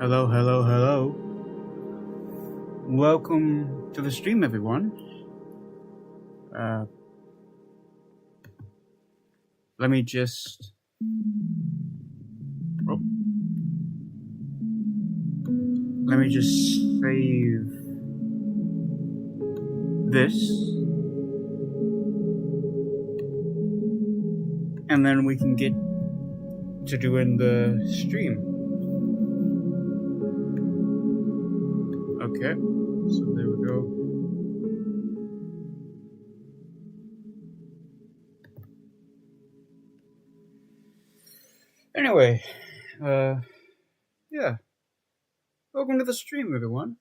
Hello, hello, hello. Welcome to the stream, everyone. Let me just... Oh. Let me just save this. And then we can get to doing the stream. Okay, so there we go. Anyway, yeah. Welcome to the stream, everyone.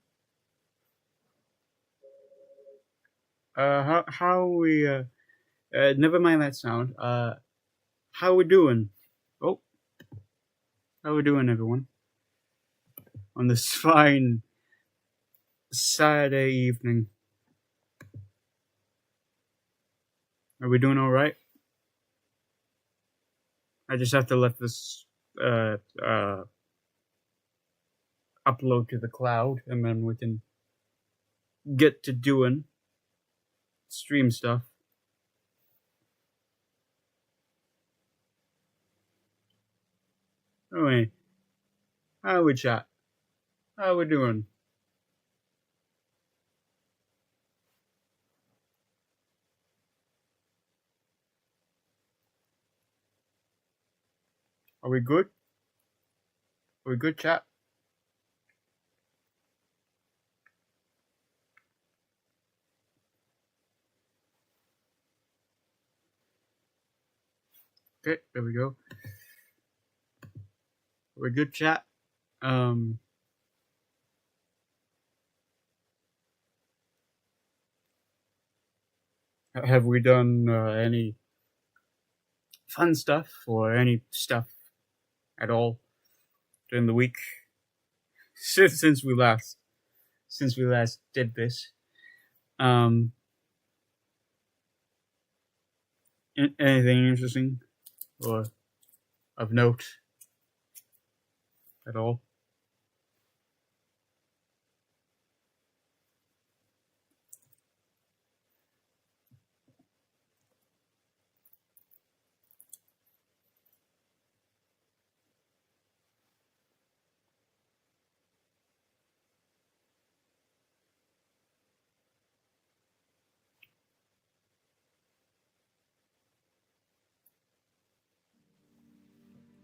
How we, never mind that sound. How we doing? Oh. How we doing, everyone? On this fine Saturday evening. Are we doing alright? I just have to let this upload to the cloud, and then we can get to doing stream stuff. Anyway, how we chat? How we doing? Are we good? Are we good, chat? Okay, there we go. Are we good, chat? Have we done any fun stuff or any stuff at all during the week since we last did this? Anything interesting or of note at all?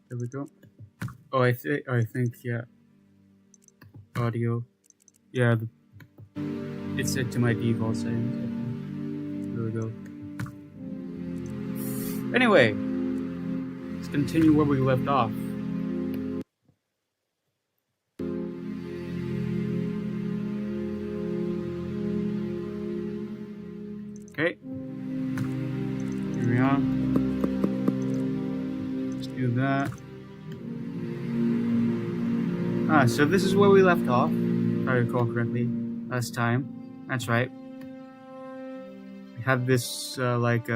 There we go. Oh, I think yeah. Audio. Yeah, it's set to my default settings. There we go. Anyway, let's continue where we left off. Okay. Here we are. Let's do that. So this is where we left off, if I recall correctly, last time. That's right. We had this, like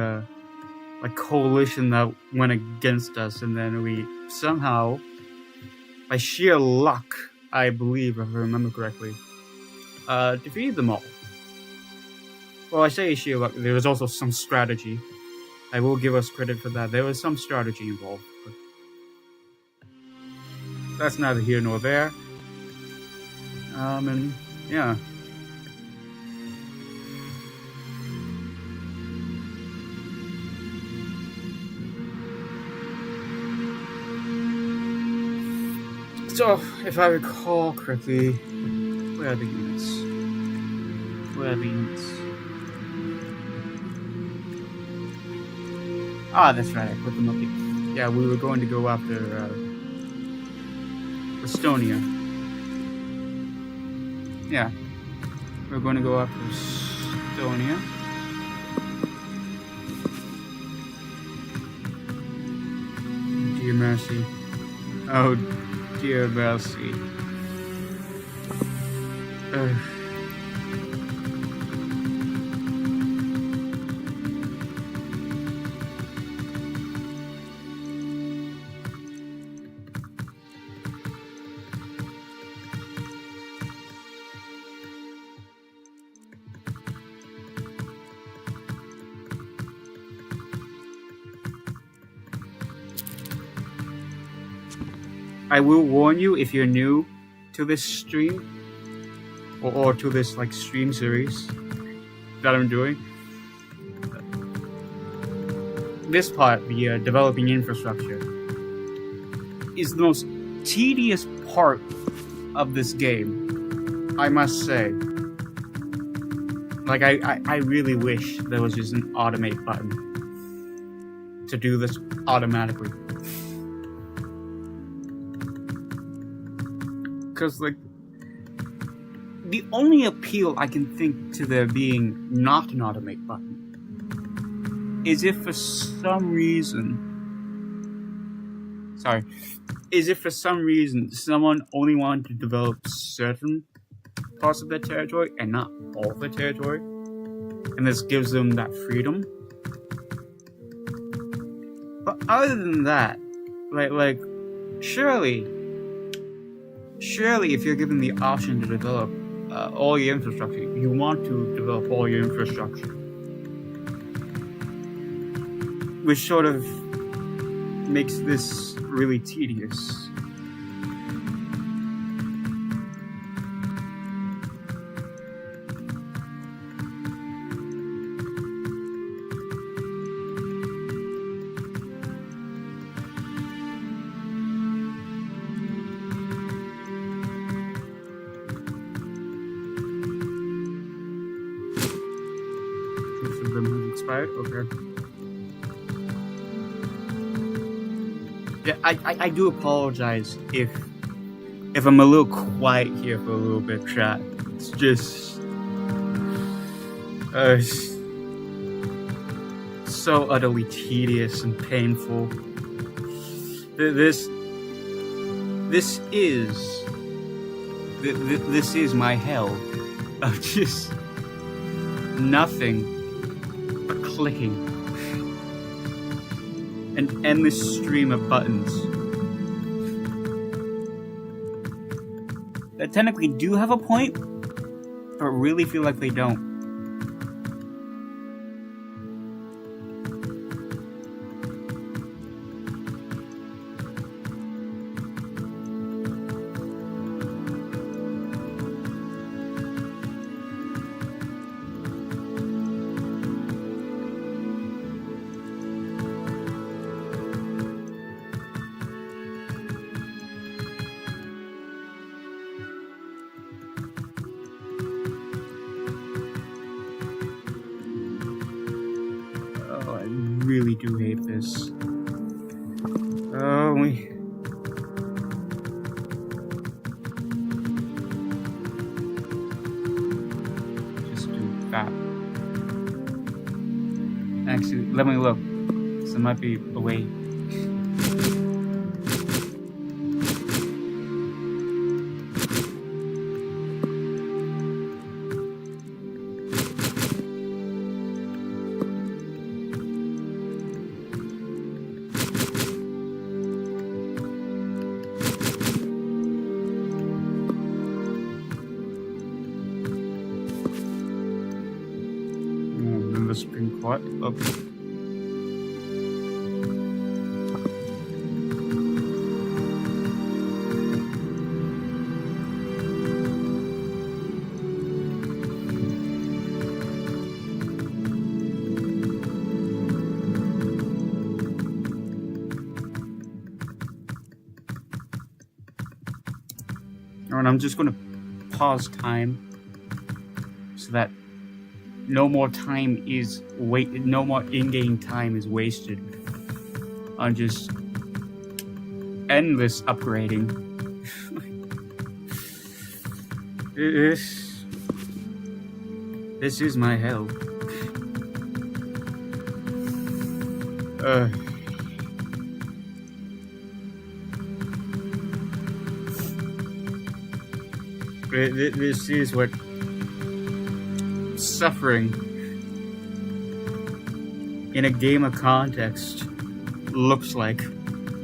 coalition that went against us, and then we somehow, by sheer luck, I believe, if I remember correctly, defeated them all. Well, I say sheer luck, there was also some strategy. I will give us credit for that. There was some strategy involved, but that's neither here nor there. And yeah. So, if I recall correctly, where are the units? Where are the units? Ah, that's right, I put them up here. Yeah, we were going to go after Estonia. Yeah, we're going to go after Estonia. Dear mercy. Oh, dear mercy. I will warn you if you're new to this stream or to this like stream series that I'm doing. This part, the developing infrastructure, is the most tedious part of this game, I must say. Like, I really wish there was just an automate button to do this automatically. Because, like, the only appeal I can think to there being not an automate button is if for some reason someone only wanted to develop certain parts of their territory and not all of their territory, and this gives them that freedom. But other than that, like surely if you're given the option to develop all your infrastructure, you want to develop all your infrastructure, which sort of makes this really tedious. Most of them have expired. Okay. Yeah, I do apologize if I'm a little quiet here for a little bit, chat. It's just so utterly tedious and painful. This is my hell of just nothing but clicking. An endless stream of buttons that technically do have a point, but really feel like they don't. Really do hate this. Just do that. Actually, let me look. So there might be a way. Spring quite up. And I'm just going to pause time so that no more in-game time is wasted on just endless upgrading. This is my hell. This is what suffering in a gamer context looks like.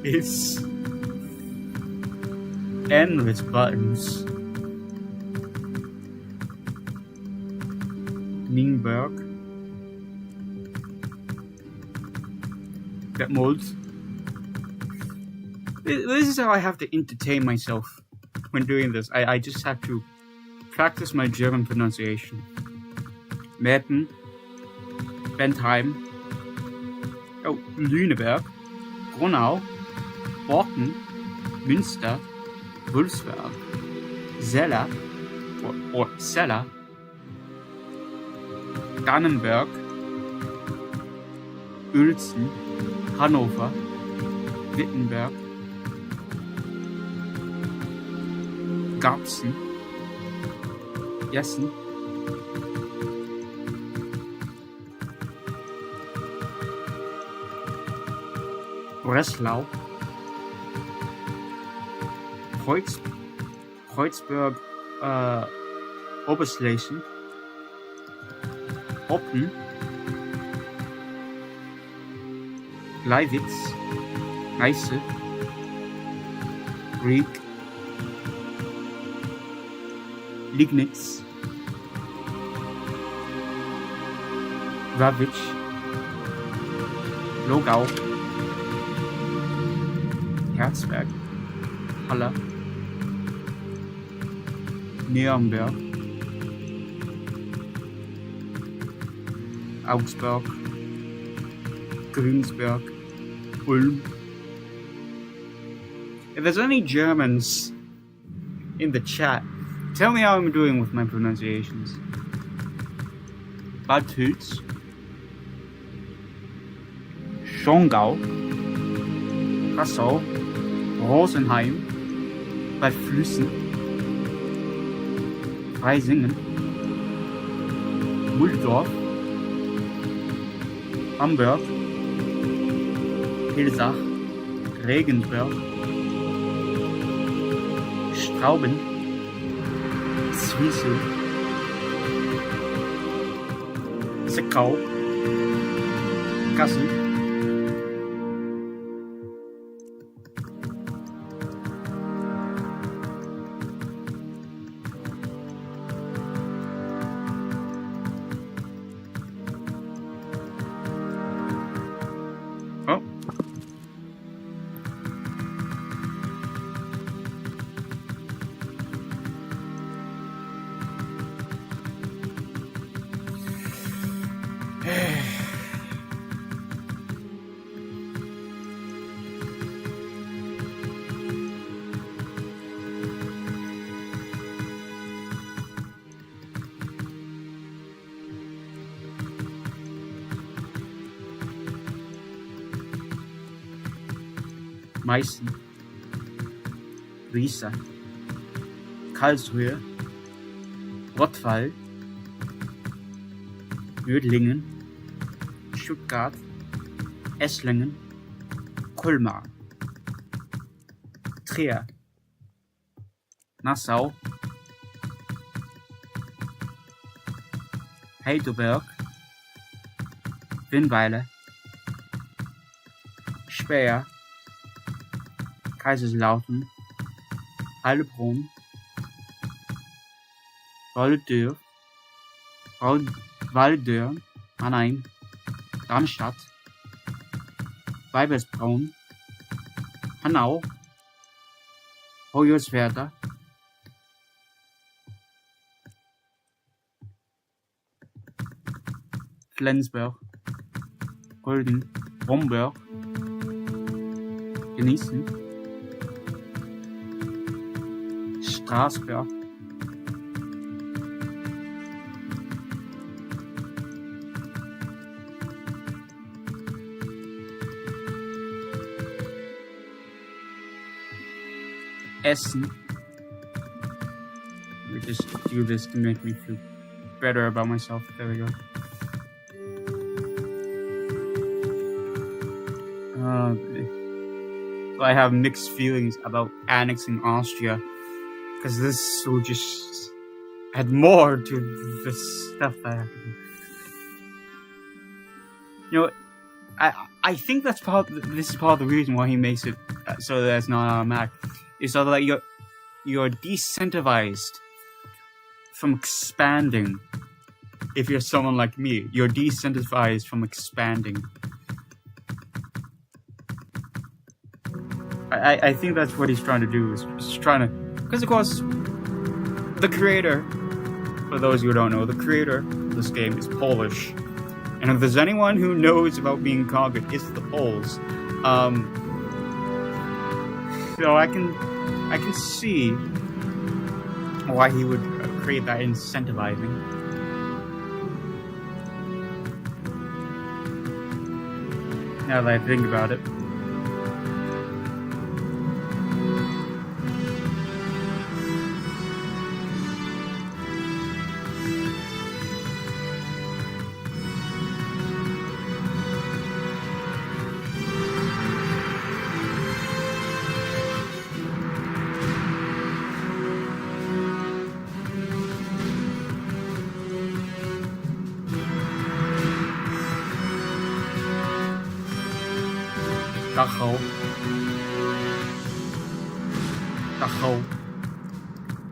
It's endless buttons. Nienberg. That molds. This is how I have to entertain myself when doing this. I just have to practice my German pronunciation. Meppen, Bentheim, Lüneburg, Gronau, Borken, Münster, Wolfsburg, Celle or Celle, Dannenberg, Uelzen, Hannover, Wittenberg, Garbsen, Jessen, Breslau, Kreuzberg, Oberschlesien, Oppen, Gleiwitz, Neiße, Rieg, Liegnitz, Rawitsch, Logau, Herzberg, Halle, Nürnberg, Augsburg, Greensburg, Ulm. If there's any Germans in the chat, tell me how I'm doing with my pronunciations. Bad Tölz, Schongau, Passau, Rosenheim, Bad Flüssen, Freisingen, Mulldorf, Hamburg, Hilsach, Regensburg, Strauben, Zwiesel, Seckau, Kassel, Meißen, Riesa, Karlsruhe, Rottweil, Mödlingen, Stuttgart, Esslingen, Colmar, Trier, Nassau, Heidelberg, Winnweiler, Speyer, Kaiserslautern, Heilbronn, Waldörn, Mannheim, Darmstadt, Weibersbraun, Hanau, Hoyerswerda, Flensburg, Golden, Bromberg, Genießen, Straßburg, Essen. We just do this to make me feel better about myself. There we go. So I have mixed feelings about annexing Austria, because this will just add more to the stuff that I have to do. You know, I think this is part of the reason why he makes it so that it's not automatic. Is so that you're decentralized from expanding. If you're someone like me, you're decentralized from expanding. I think that's what he's trying to do. Is just trying to, because of course, the creator, for those who don't know, the creator of this game is Polish, and if there's anyone who knows about being conquered, it's the Poles. So I can see why he would create that incentivizing. Now that I think about it. Dachau. Dachau.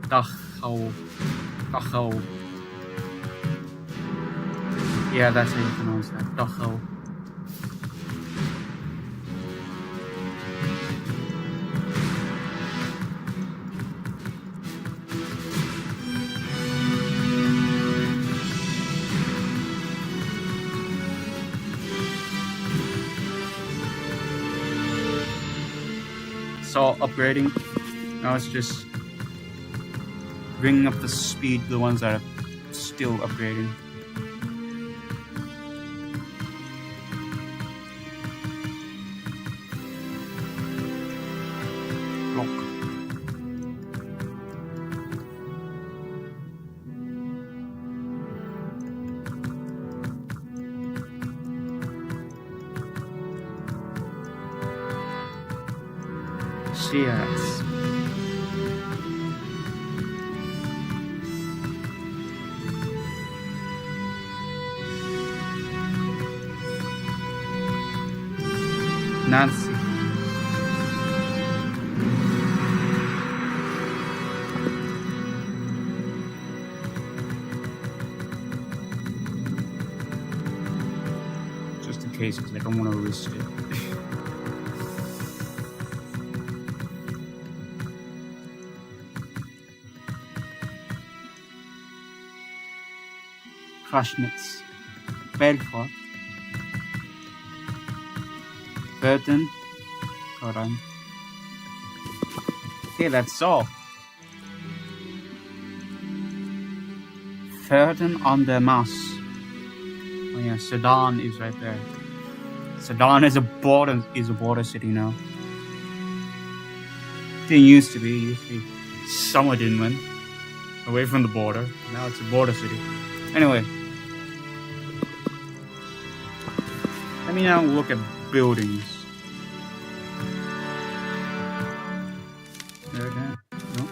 Dachau. Dachau. Yeah, that's how you pronounce that. Dachau. So upgrading. Now it's just bringing up the speed, the ones that are still upgrading. Block. Yes. Nancy. Just in case, because I don't want to risk it. Kraschnitz, Belfort, Burton, Koran. Okay, that's all. Verden on der Maas. Oh yeah, Sedan is right there. Sedan is a border city now. Didn't used to be. It used to be somewhat inland, away from the border. Now it's a border city. Anyway. Let me now look at buildings. No.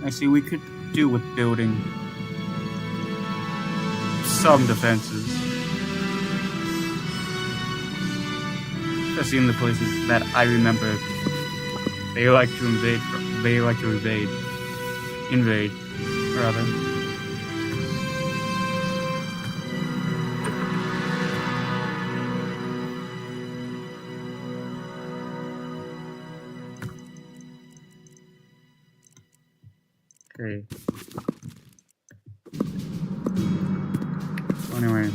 I see we could do with building some defenses. Especially in the places that I remember they like to invade. Invade, rather. Okay. So anyway.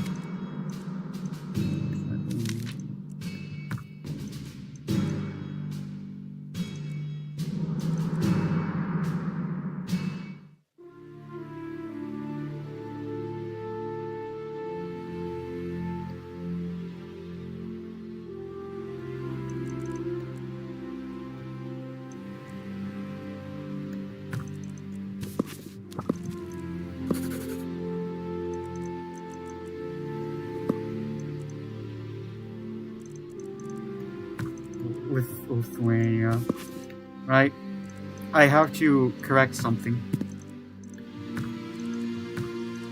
With Lithuania, right? I have to correct something.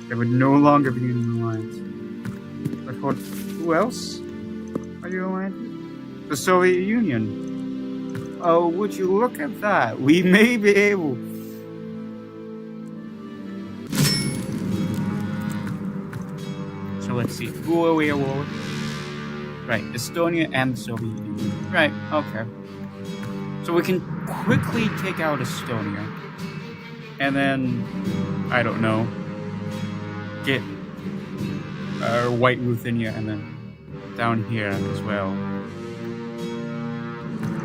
There would no longer be an alliance. But who else are you aligned with? The Soviet Union. Oh, would you look at that? We may be able. So let's see. Who are we at war with? Right, Estonia and the Soviet Union. Right, okay. So we can quickly take out Estonia. And then, I don't know, get White Ruthenia and then down here as well.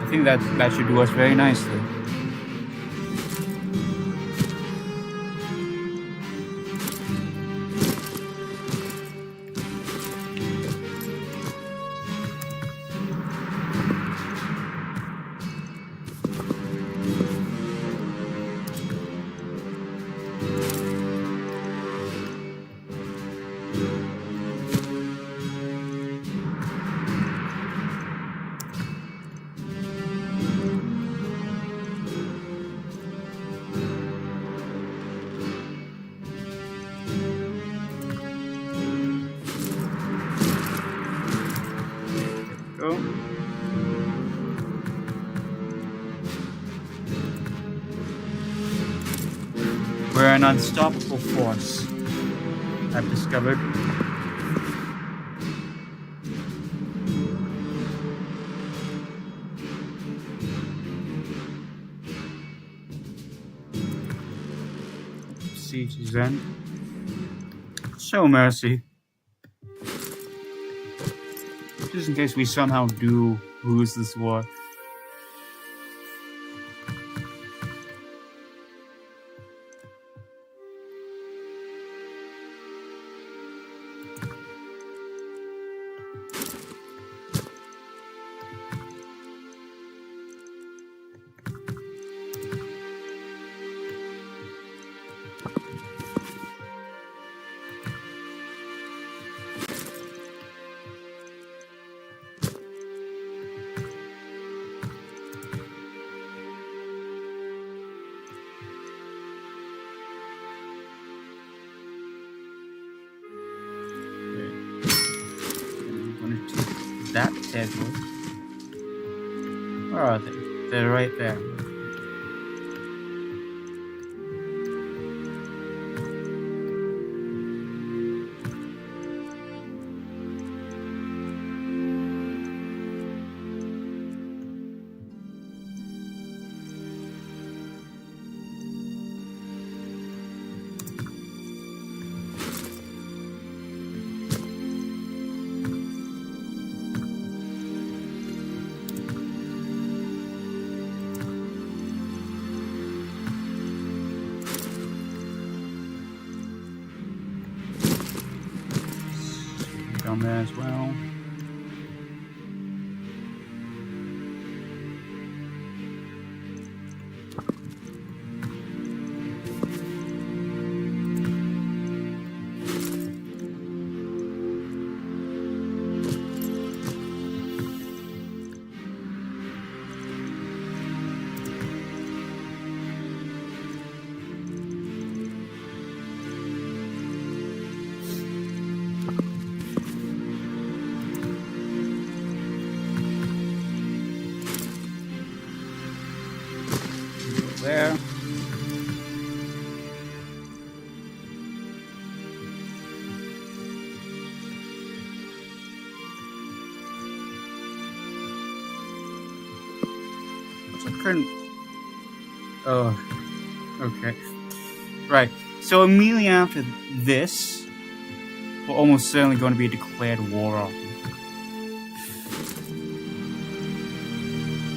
I think that should do us very nicely. Go. We're an unstoppable force, I've discovered. Siege is end. Show mercy. Just in case we somehow do lose this war. That dead one. Where are they? They're right there. Down there as well. There. What's our current? Oh, okay. Right. So immediately after this, we're almost certainly going to be declared war on.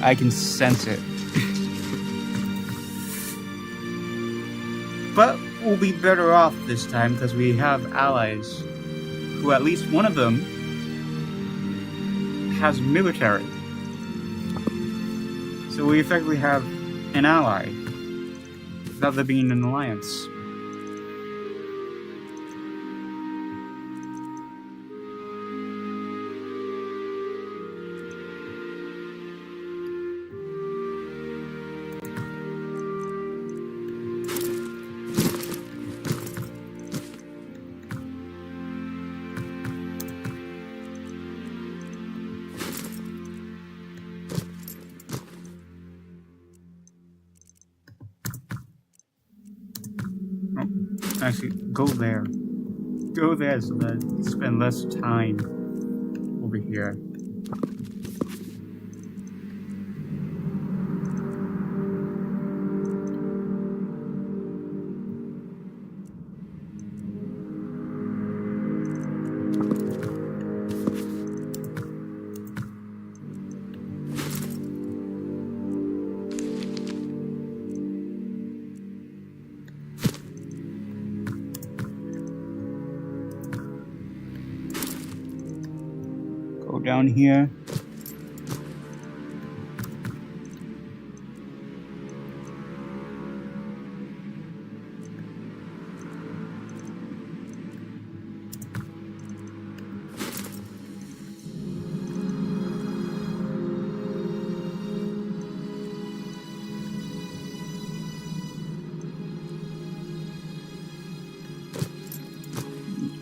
I can sense it. But we'll be better off this time because we have allies who at least one of them has military. So we effectively have an ally without there being an alliance. Actually, go there. go there so that I spend less time over here. Go down here.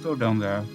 Go down there.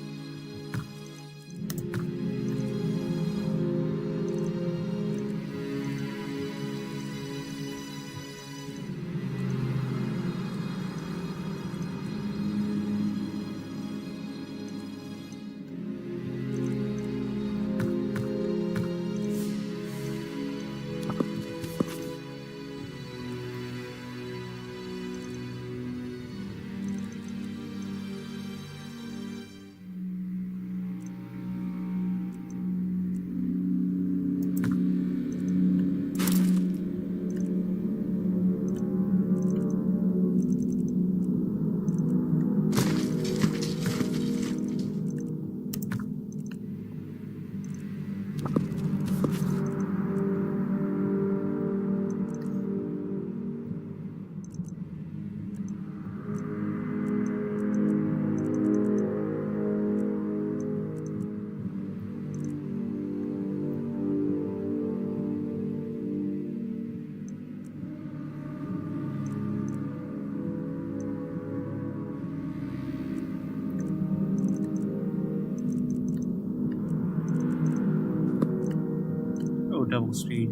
Double speed.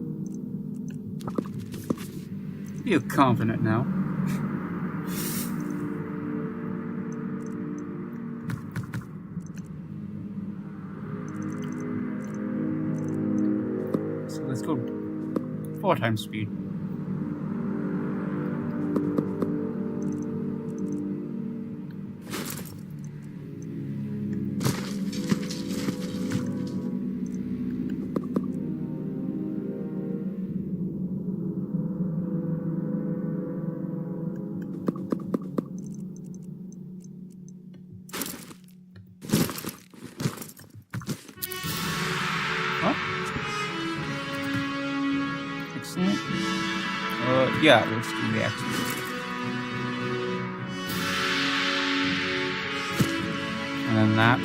Feel confident now. So let's go 4 times speed. Excellent. Yeah, let's do the accident. And then that.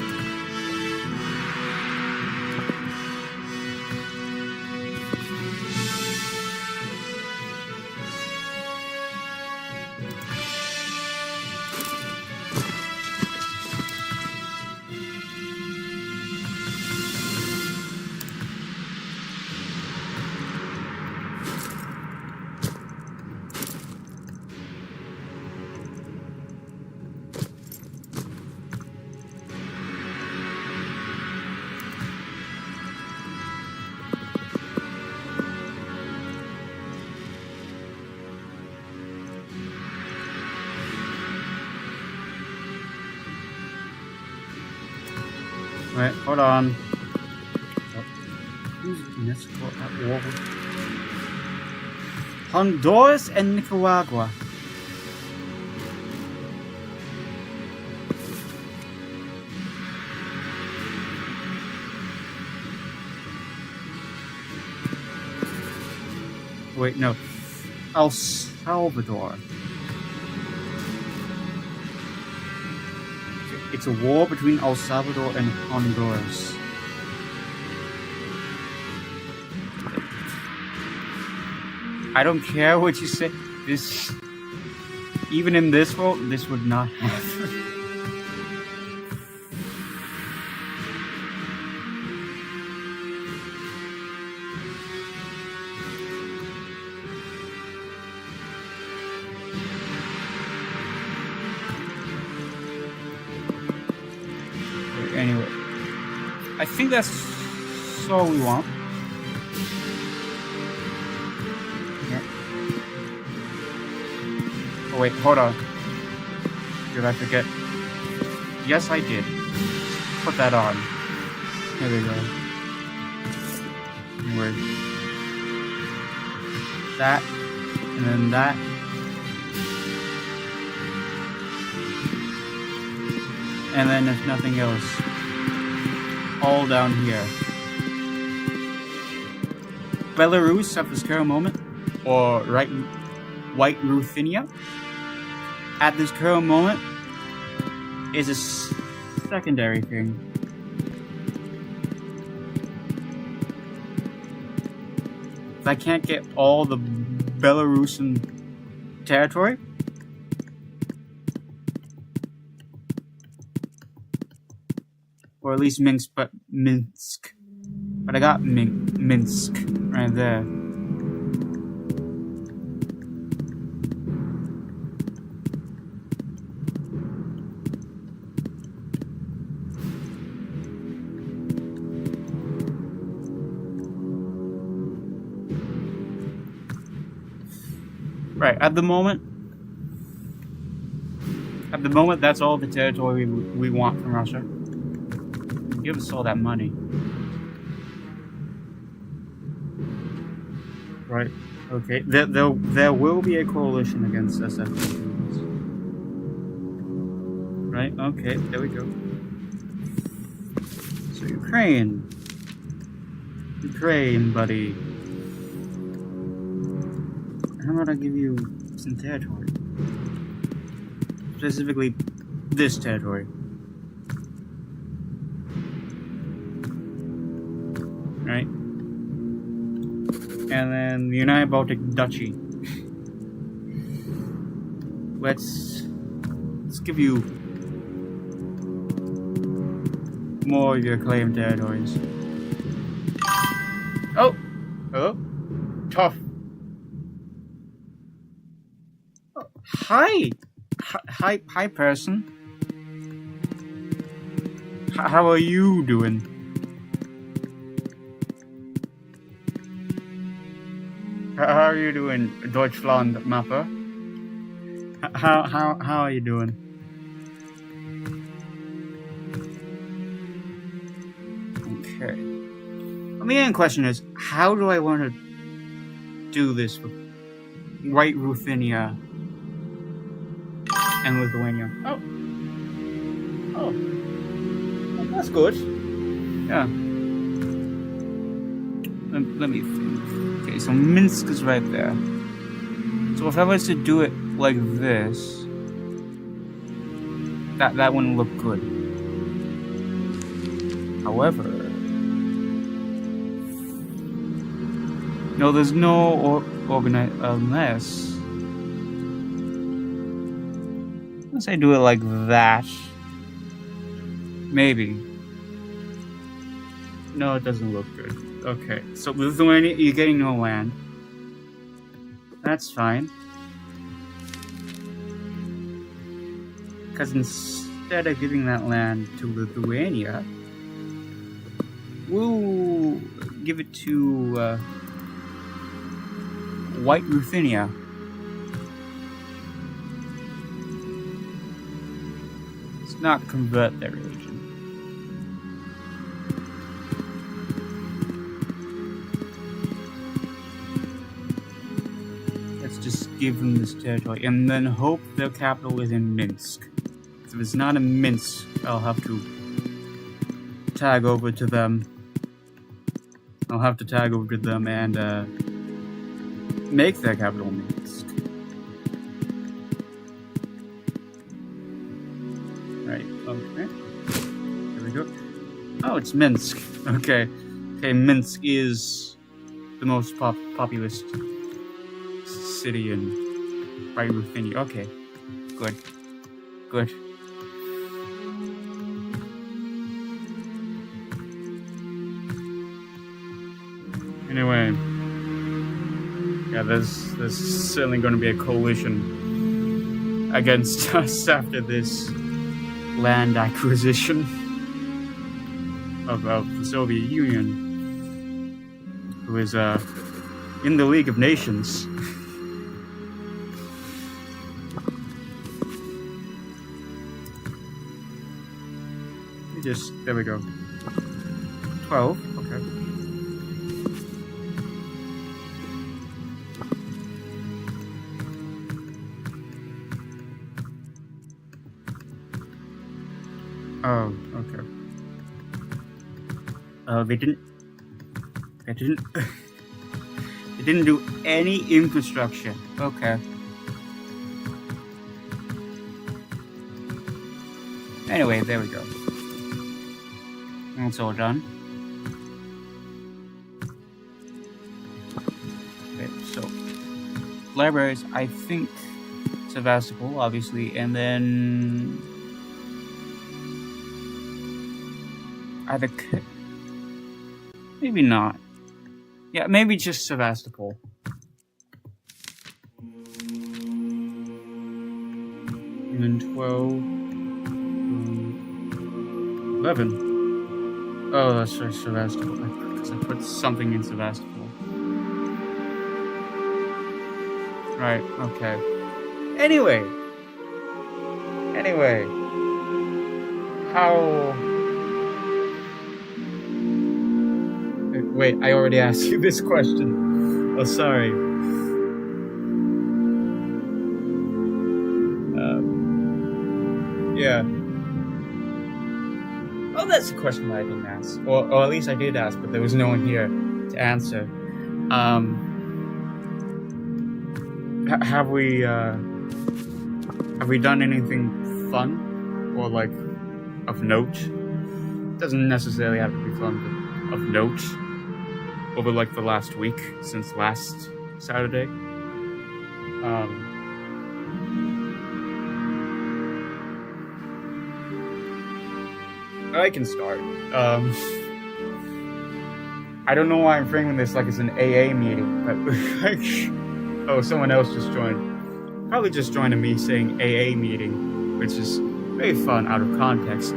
Right, hold on. Who's Mexico at war with? Honduras and Nicaragua. Wait, no. El Salvador. It's a war between El Salvador and Honduras. I don't care what you say. This, even in this world, this would not happen. Anyway, I think that's all we want. Yeah. Oh wait, hold on. Did I forget? Yes, I did. Put that on. There we go. Anyway. That. And then that. And then there's nothing else. All down here. Belarus at this current moment, or White Ruthenia, at this current moment, is a secondary thing. If I can't get all the Belarusian territory, or at least Minsk, but I got Minsk right there. Right, at the moment, that's all the territory we want from Russia. Give us all that money. Right, okay. There will be a coalition against us after this. Right, okay, there we go. So Ukraine, buddy. How about I give you some territory? Specifically, this territory. Right? And then the United Baltic Duchy. Let's give you more of your claimed territories. Oh! Hello? Tough. Hi, person. How are you doing? How are you doing, Deutschland Mapper? How are you doing? Okay. The main question is, how do I want to do this with White Ruthenia and Lithuania? Oh, that's good. Yeah. Let me think. Okay, so Minsk is right there. So if I was to do it like this, that wouldn't look good. However, no, there's no unless I do it like that. Maybe. No, it doesn't look good. Okay, so Lithuania, you're getting no land. That's fine. Because instead of giving that land to Lithuania, we'll give it to White Ruthenia. Let's not convert their religion. Just give them this territory and then hope their capital is in Minsk. If it's not in Minsk, I'll have to tag over to them. And make their capital Minsk. Right, okay. There we go. Oh, it's Minsk. Okay, Minsk is the most populous city in White Ruthenia. Okay, good. Anyway, yeah, there's certainly going to be a coalition against us after this land acquisition. of the Soviet Union, who is in the League of Nations. There we go. 12, okay. Oh, okay. Oh, they didn't they didn't do any infrastructure. Okay. Anyway, there we go. That's all done. Okay, so libraries, I think Sevastopol, obviously, and then either maybe not. Yeah, maybe just Sevastopol. And then 12, 11. Oh, that's right, Sevastopol. Because I put something in Sevastopol. Right, okay. Anyway. How... Wait, I already asked you this question. Oh, sorry. Yeah. Oh, that's a question that I didn't ask. Or at least I did ask, but there was no one here to answer. Have we done anything fun? Or, like, of note? It doesn't necessarily have to be fun, but of note. Over, like, the last week, since last Saturday. I can start. I don't know why I'm framing this like it's an AA meeting, but like, oh, someone else just joined. Probably just joined me saying AA meeting, which is very fun out of context.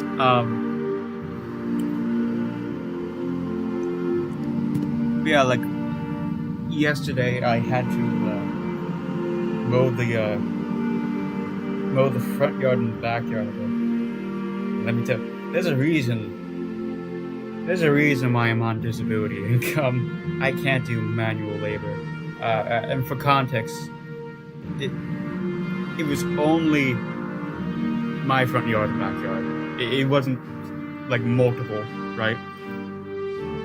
Yeah, like yesterday I had to mow the front yard and the backyard of it. Let me tell you. There's a reason why I'm on disability income. I can't do manual labor. And for context, it was only my front yard and backyard. It wasn't like multiple, right?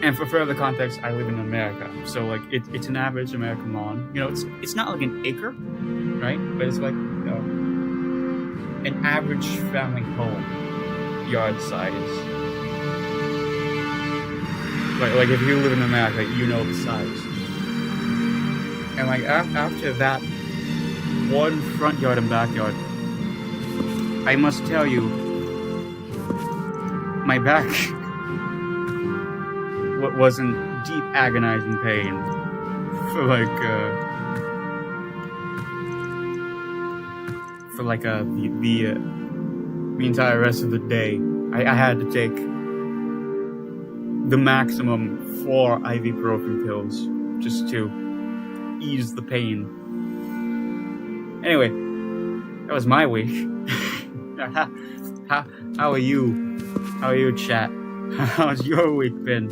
And for further context, I live in America, so like it's an average American lawn. You know, it's not like an acre, right? But it's like, you know, an average family home yard size. Like if you live in America, you know the size. And like after that one front yard and backyard, I must tell you, my back was in deep agonizing pain for the entire rest of the day. I had to take the maximum 4 ibuprofen pills just to ease the pain. Anyway, that was my week. How are you? How are you, chat? How's your week been?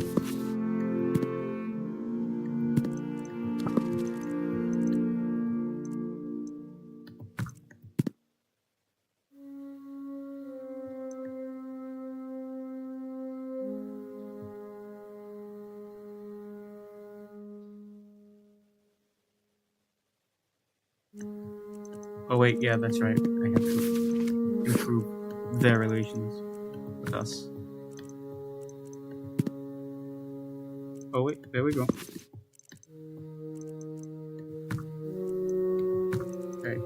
Oh wait, yeah, that's right. I have to improve their relations with us. Oh wait, there we go. Okay.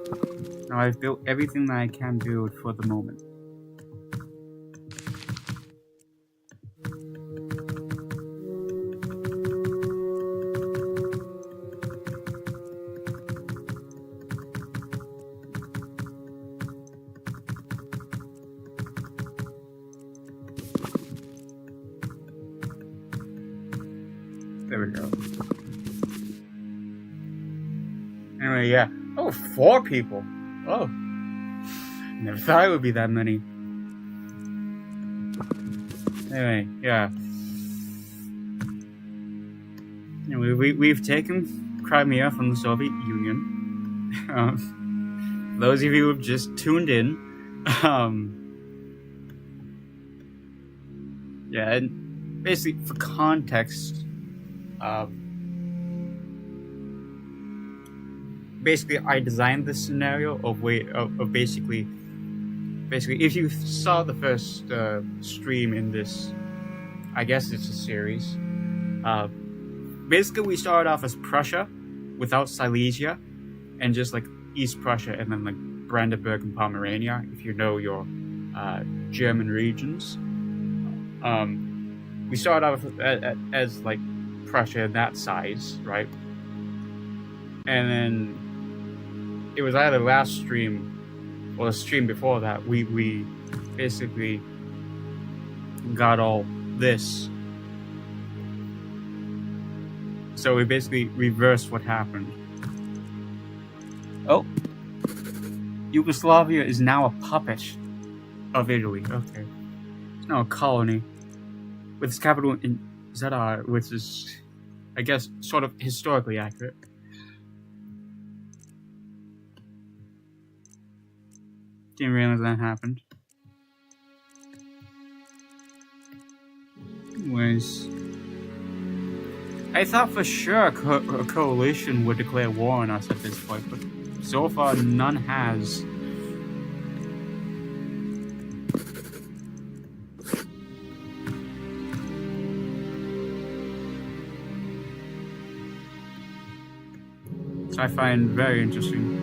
Now I've built everything that I can build for the moment. There we go. Anyway, yeah. Oh, 4 people. Oh. Never thought it would be that many. Anyway, yeah. Anyway, we've taken Crimea from the Soviet Union. Those of you who have just tuned in, yeah, and basically for context, basically I designed this scenario of basically if you saw the first stream in this, I guess it's a series. Basically we started off as Prussia without Silesia, and just like East Prussia, and then like Brandenburg and Pomerania, if you know your German regions. We started off as like Prussia in that size, right? And then it was either last stream or the stream before that, we basically got all this. So we basically reversed what happened. Oh, Yugoslavia is now a puppet of Italy. Okay, it's now a colony with its capital in Zadar, which is, I guess, sort of historically accurate. Didn't realize that happened. Anyways, I thought for sure a coalition would declare war on us at this point, but so far none has. So I find very interesting.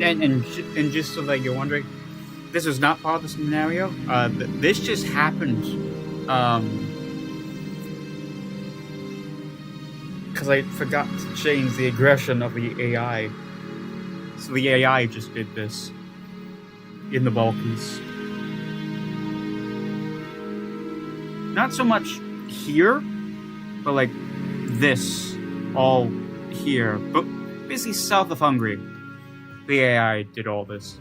And just so that you're wondering, this was not part of the scenario. This just happened because I forgot to change the aggression of the AI. So the AI just did this in the Balkans. Not so much here, but like this, all here, but basically south of Hungary. The AI did all this.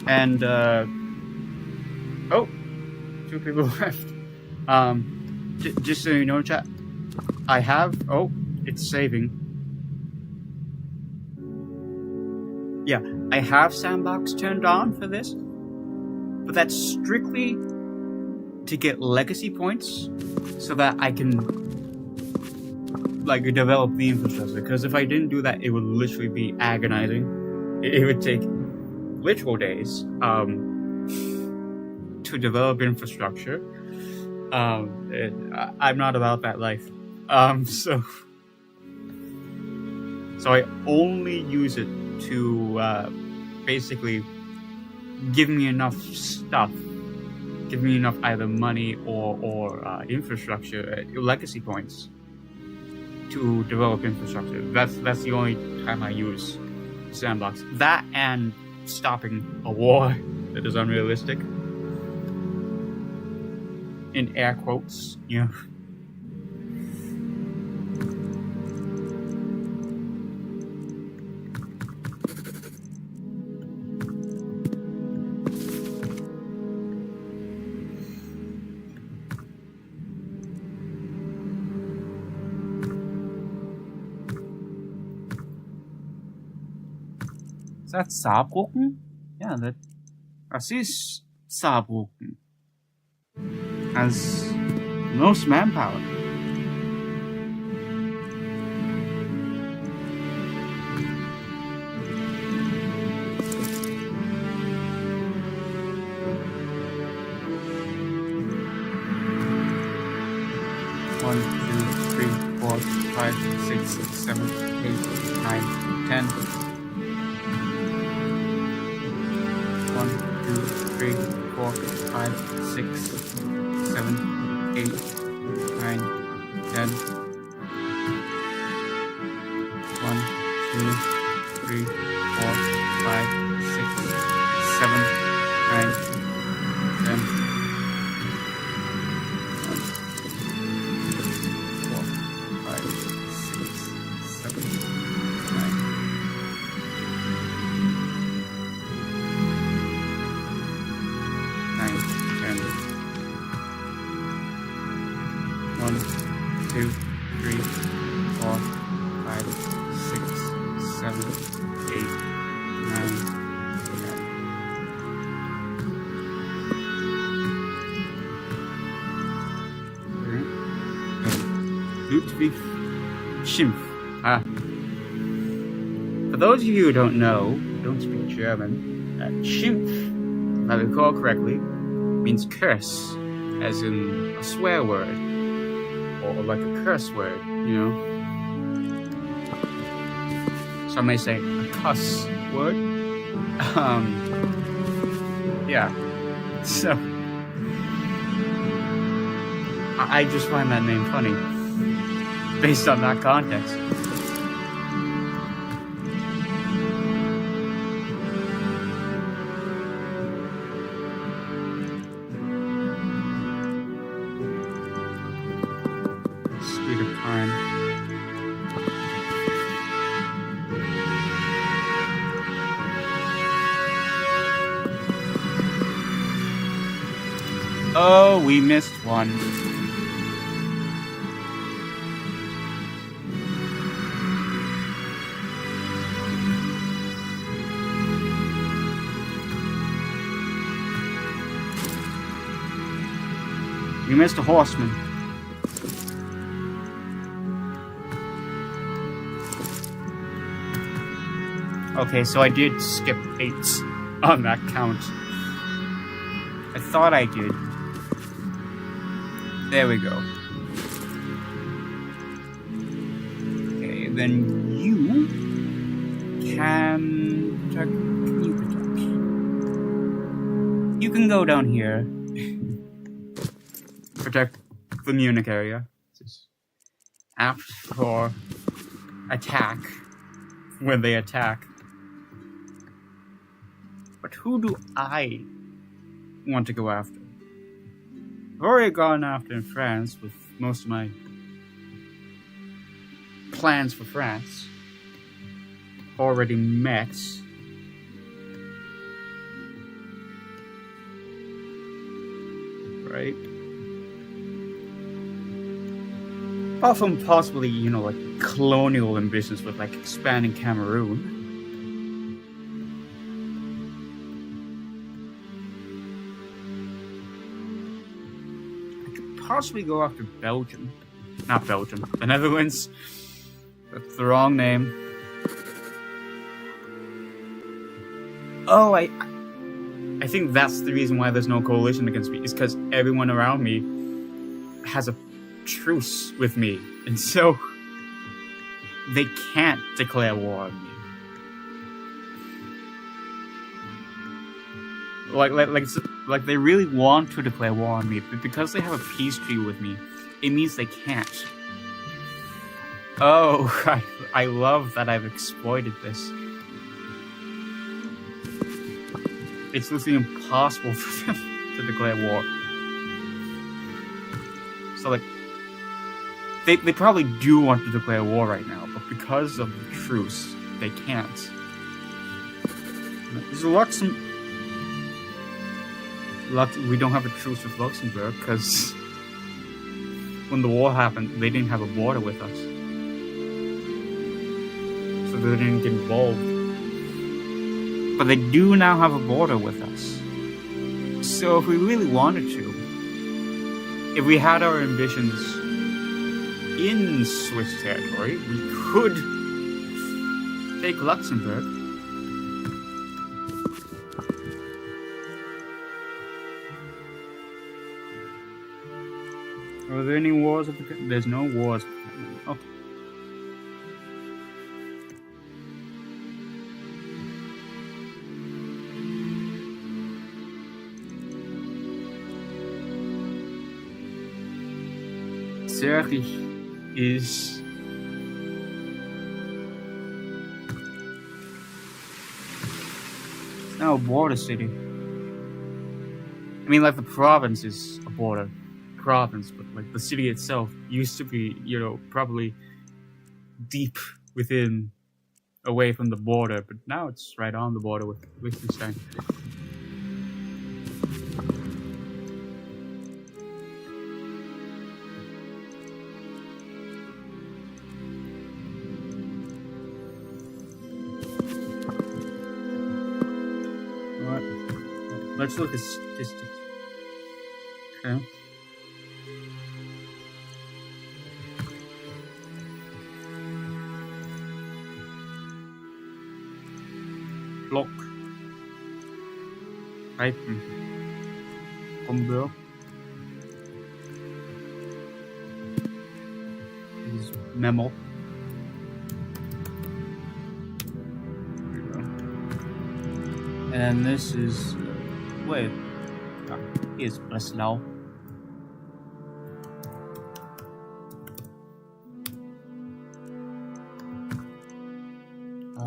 And oh, 2 people left. Just so you know, chat, I have, oh, it's saving. Yeah, I have Sandbox turned on for this, but that's strictly to get legacy points so that I can like develop the infrastructure, because if I didn't do that, it would literally be agonizing. It would take literal days to develop infrastructure. I'm not about that life. So I only use it to basically give me enough stuff, give me enough either money or infrastructure, legacy points to develop infrastructure. That's the only time I use Sandbox. That and stopping a war that is unrealistic. In air quotes, you know. Is that Saarbrücken? Yeah, das ist Saarbrücken. Has most manpower. 7, 8, 9, 10. 1, 2, 3, 4, 5, 6, 7, 8, 9, 10. 1, 2, 3, 4, 5, 6, 7, 9, 10. 1, 2, 3, 4, 5, 6, 7, 8, 9, 10. Ludwig Schimpf. For those of you who don't know, don't speak German, Schimpf, if I recall correctly, means curse, as in a swear word. Or like a curse word, you know. Some may say a cuss word. Yeah. So I just find that name funny, based on that context. Speed of time. Oh, we missed one. You missed a horseman. Okay, so I did skip 8 on that count. I thought I did. There we go. Okay, then you can protect. You protect. You can go down here. Protect the Munich area. Apt for attack when they attack. But who do I want to go after? I've already gone after in France with most of my plans for France. Already met. Right? Apart from possibly, you know, like colonial ambitions with like expanding Cameroon. Possibly go after Belgium. Not Belgium, the Netherlands. That's the wrong name. Oh, I think that's the reason why there's no coalition against me, is because everyone around me has a truce with me, and so they can't declare war on me. Like they really want to declare war on me, but because they have a peace treaty with me, it means they can't. Oh, I love that I've exploited this. It's literally impossible for them to declare war. So like, they probably do want to declare war right now, but because of the truce, they can't. There's we don't have a truce with Luxembourg because when the war happened, they didn't have a border with us. So they didn't get involved. But they do now have a border with us. So if we really wanted to, if we had our ambitions in Swiss territory, we could take Luxembourg. Are there any wars? There's no wars. Okay. Zurich is now a border city. I mean, like, the province is a border province, but like the city itself used to be, probably deep within, away from the border, but now it's right on the border with Liechtenstein. Let's look at statistics. Okay. Block. Python. Combo. This is memo. There we go. And this is wait. Here's Breslau.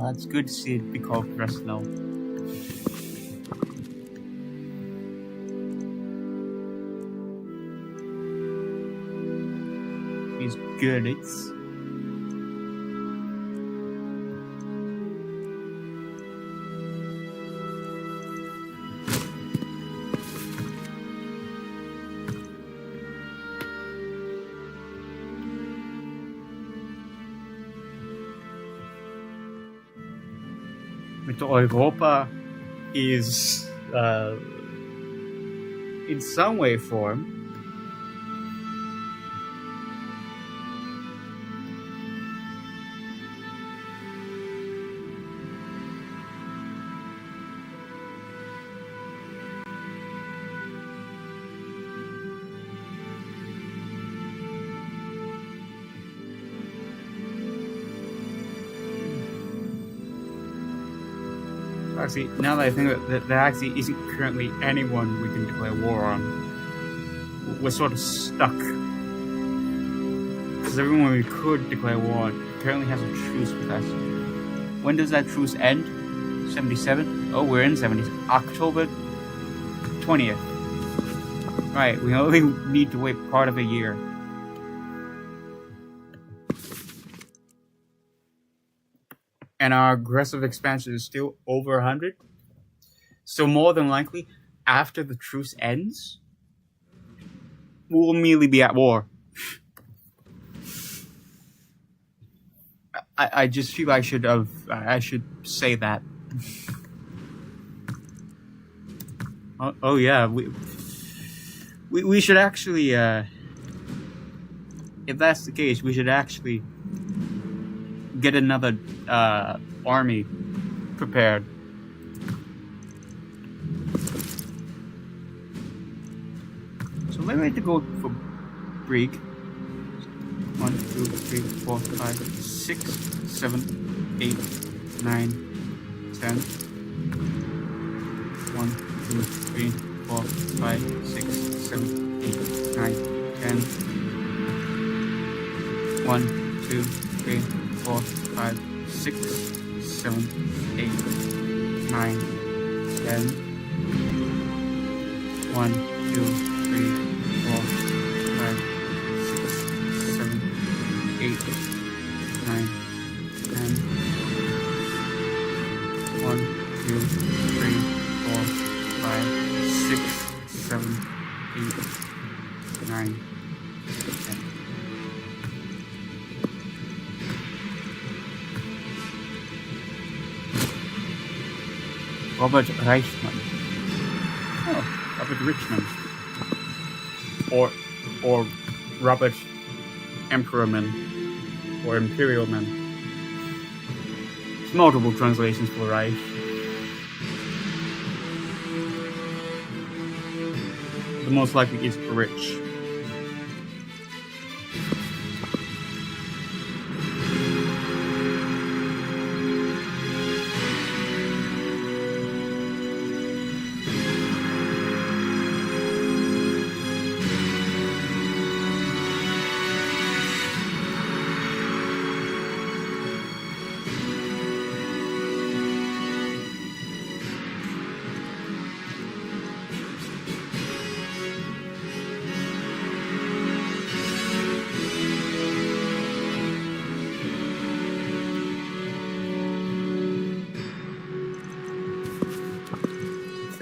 It's good to see it be called Breslau. These Görlitz. Europa is in some way form actually, now that I think of it, there actually isn't currently anyone we can declare war on. We're sort of stuck. Because everyone we could declare war on currently has a truce with us. When does that truce end? 77? Oh, we're in 70s. October 20th. Right, we only need to wait part of a year. And our aggressive expansion is still over 100. So more than likely, after the truce ends, we'll immediately be at war. I just feel I should say that. Oh yeah, we should actually, if that's the case, we should actually get another army prepared. So let me go for Brieg. 1, 2, 3, 4, 5, 6, 7, 8, 9, 10. 1, 2, 3, 4, 5, 6, 7, 8, 9, 10. 1, 2, 3, 4, 5, 6, 7, 8, 9, 10. 1, 2, 3, 4, 5, 6, 7, 8, 9, 10. 1, 2, 3, 4, 5, 6, 7, 8, 9, 10. Robert Reichmann. Oh, Robert Richmond. Or Robert Emperorman. Or Imperialman. There's multiple translations for Reich. The most likely is rich.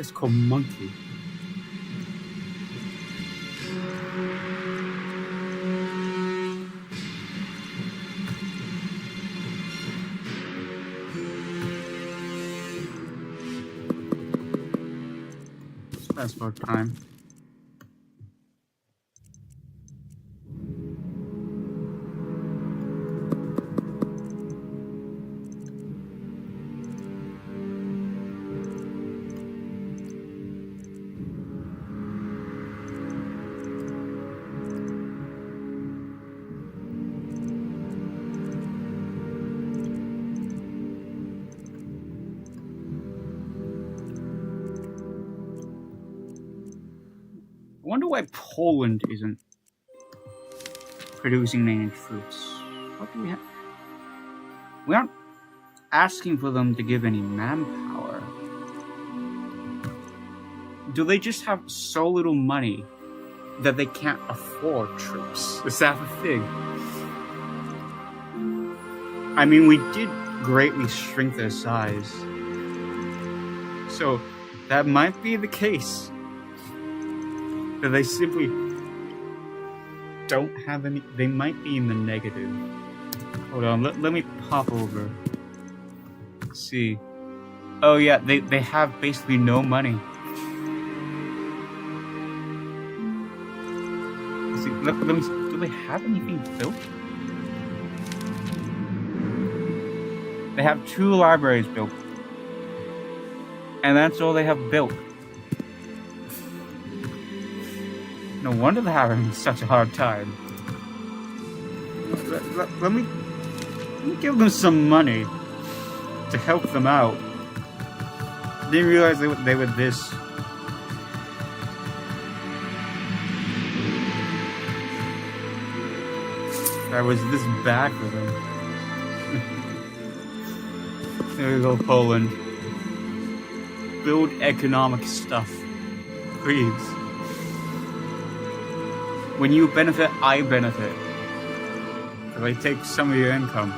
place called Monkey. Fast forward time. I wonder why Poland isn't producing any troops. What do we have? We aren't asking for them to give any manpower. Do they just have so little money that they can't afford troops? Is that the thing? I mean, we did greatly shrink their size. So, that might be the case. That they simply don't have any. They might be in the negative. Hold on, let me pop over. Let's see. Oh yeah, they have basically no money. Let's see, let me see. Do they have anything built? They have 2 libraries built. And that's all they have built. No wonder they're having such a hard time. Let me give them some money to help them out. Didn't realize they were this. That was this bad for them. There we go, Poland. Build economic stuff. Please. When you benefit, I benefit. Because I take some of your income.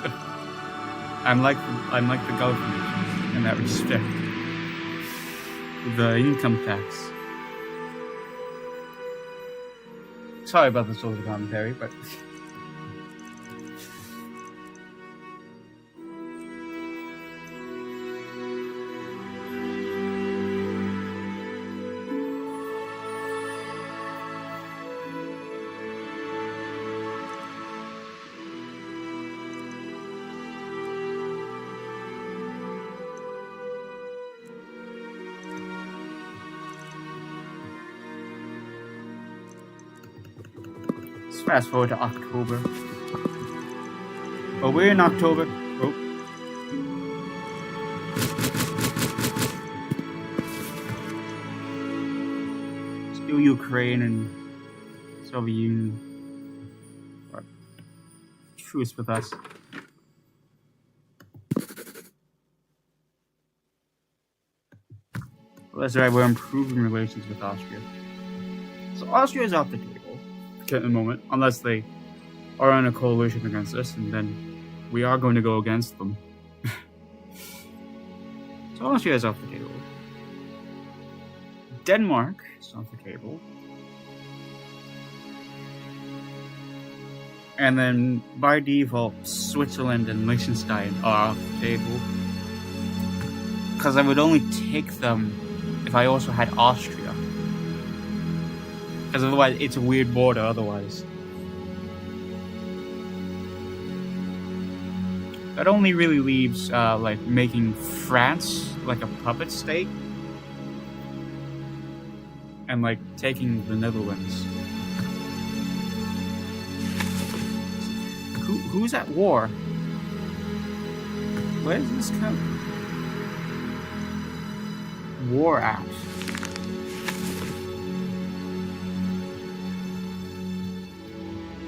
So, I'm like the government in that respect. The income tax. Sorry about the social commentary, but fast forward to October. Oh, we're in October. Oh. Still Ukraine and Soviet Union. Truce with us. Well, that's right, we're improving relations with Austria. So Austria is off the table at the moment, unless they are in a coalition against us, and then we are going to go against them. So Austria is off the table. Denmark is off the table. And then, by default, Switzerland and Liechtenstein are off the table. Because I would only take them if I also had Austria. Because otherwise, it's a weird border otherwise. That only really leaves, like, making France, like, a puppet state. And, like, taking the Netherlands. Who's at war? Where does this come? War Act.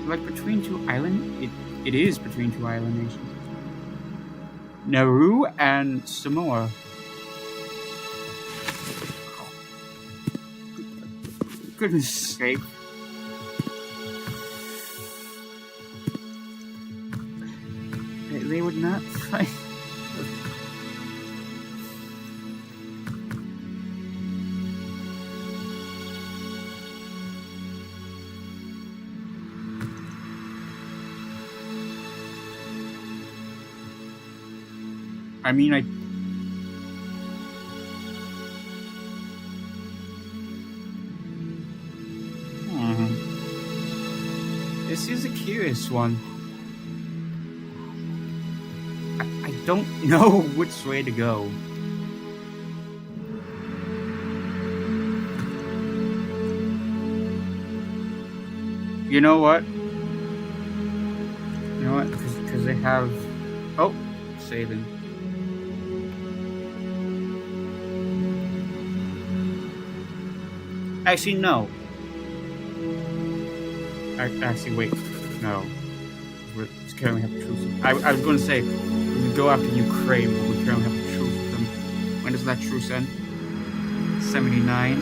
Like between two island? It is between two island nations. Nauru and Samoa. Oh. Goodness sake. They would not fight. I mean, This is a curious one. I don't know which way to go. You know what? Because they have... Oh, saving. Actually, no. Actually, wait. No. We currently have a truce. I was going to say, we go after Ukraine, but we currently have a truce with them. When does that truce end? 79.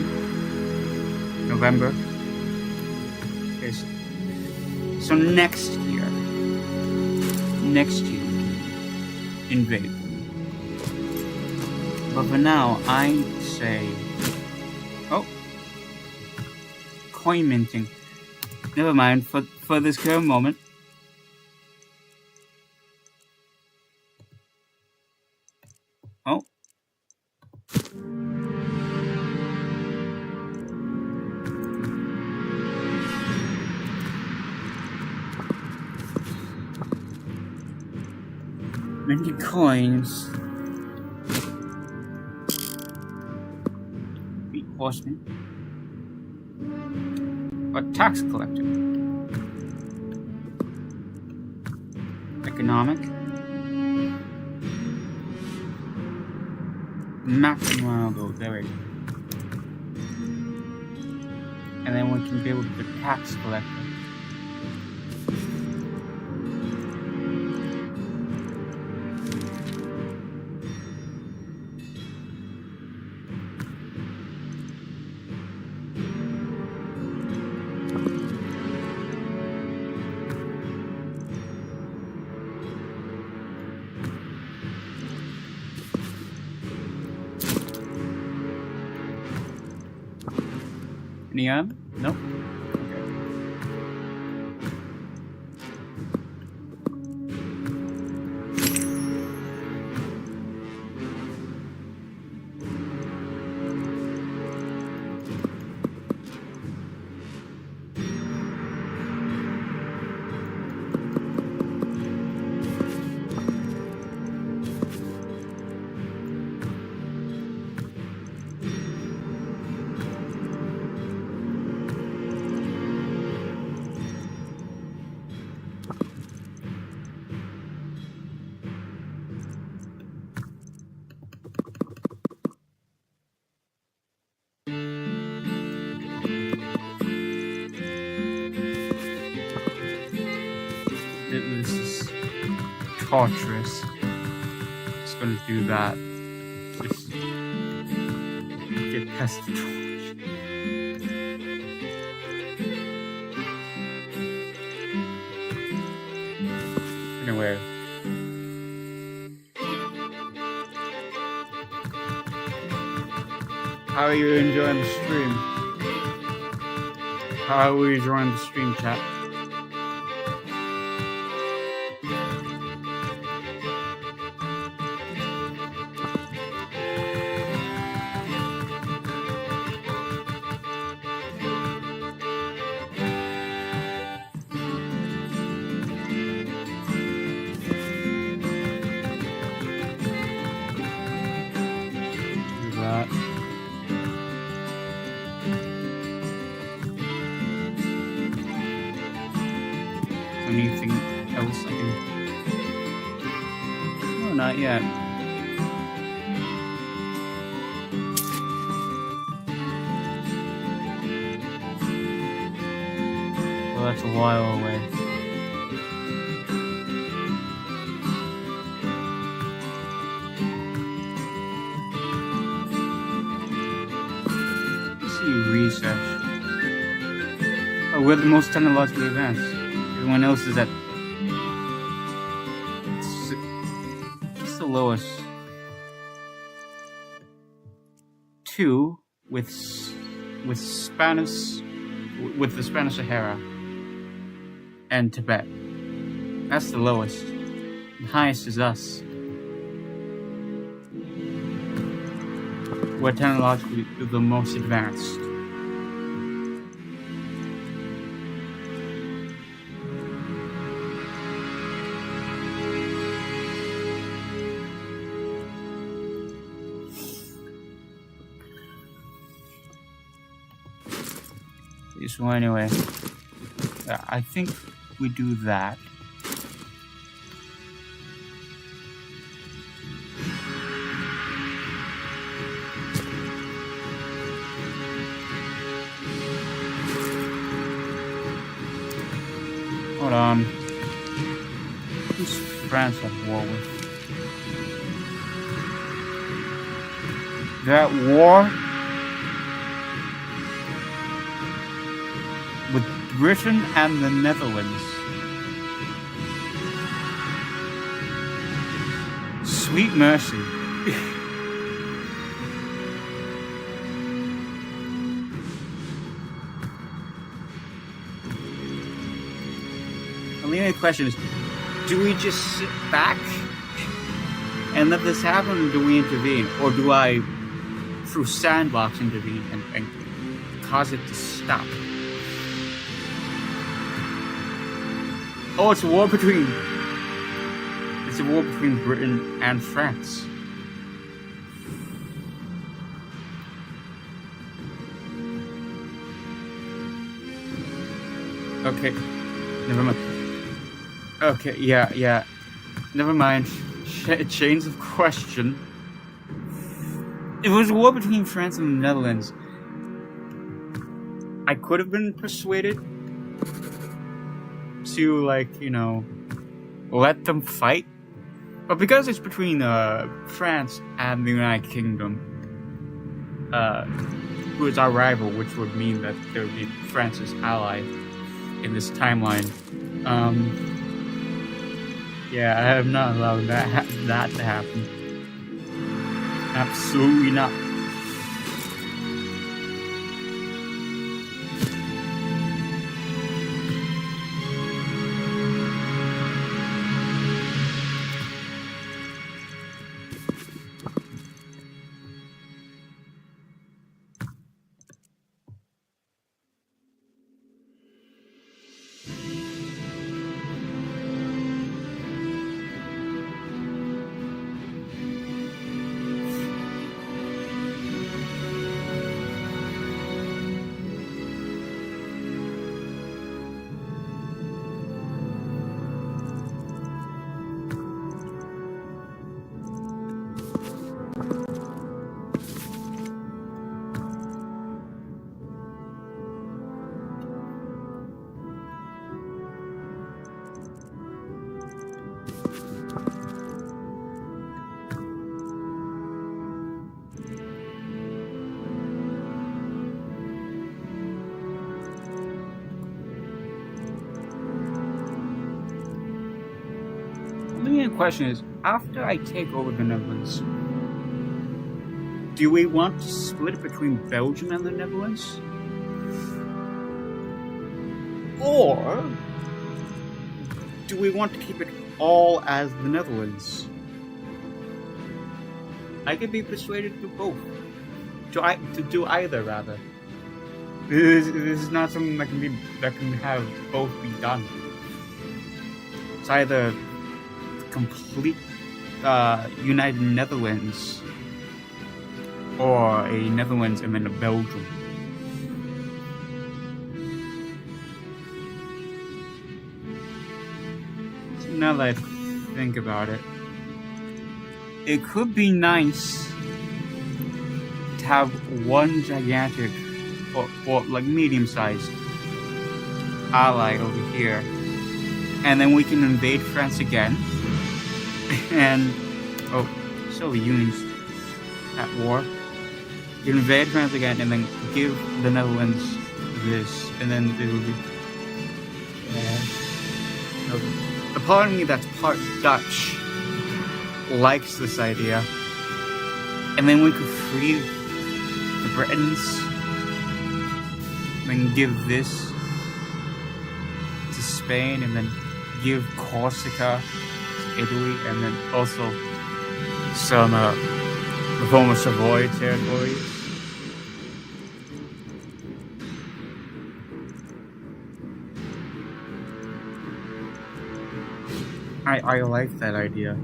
November. Okay, so next year. Invade. But for now, I say... Oh. Coin minting. Never mind, for this current moment. Oh. Many coins. Beat horseman. A tax collector. Economic. Maximum gold. There we go. And then we can build the tax collector. Neon? Nope. Okay. This is torturous. Just gonna do that. Just get past the torch. Anyway. How are you enjoying the stream? How are we enjoying the stream, chat? Anything else I can... No, not yet. Well, that's a while away. Let's see, research. Oh, we're the most technologically advanced. Everyone else is at... It's the lowest. 2 with Spanish... With the Spanish Sahara. And Tibet. That's the lowest. The highest is us. we're technologically the most advanced. So anyway, I think we do that. Hold on. Who's France at war with? They're at war with Britain and the Netherlands. Sweet mercy. The only question is, do we just sit back and let this happen, or do we intervene? Or do I, through Sandbox, intervene and cause it to stop? Oh, it's a war between Britain and France. Okay, never mind. Okay, yeah. Never mind. Chains of question. It was a war between France and the Netherlands. I could have been persuaded to, let them fight. But because it's between France and the United Kingdom, who is our rival, which would mean that there would be France's ally in this timeline, yeah, I have not allowed that to happen. Absolutely not. The question is, after I take over the Netherlands, do we want to split it between Belgium and the Netherlands? Or do we want to keep it all as the Netherlands? I could be persuaded to do both. To do either, rather. This is not something that can have both be done. It's either complete United Netherlands or a Netherlands and then a Belgium. So now that I think about it, it could be nice to have one gigantic or like medium-sized ally over here, and then we can invade France again. And so the Union's at war. You invade France again, and then give the Netherlands this, and then it will be. The part of me that's part Dutch likes this idea, and then we could free the Britons, and then give this to Spain, and then give Corsica to Italy, and then also some the former Savoy territories. I like that idea.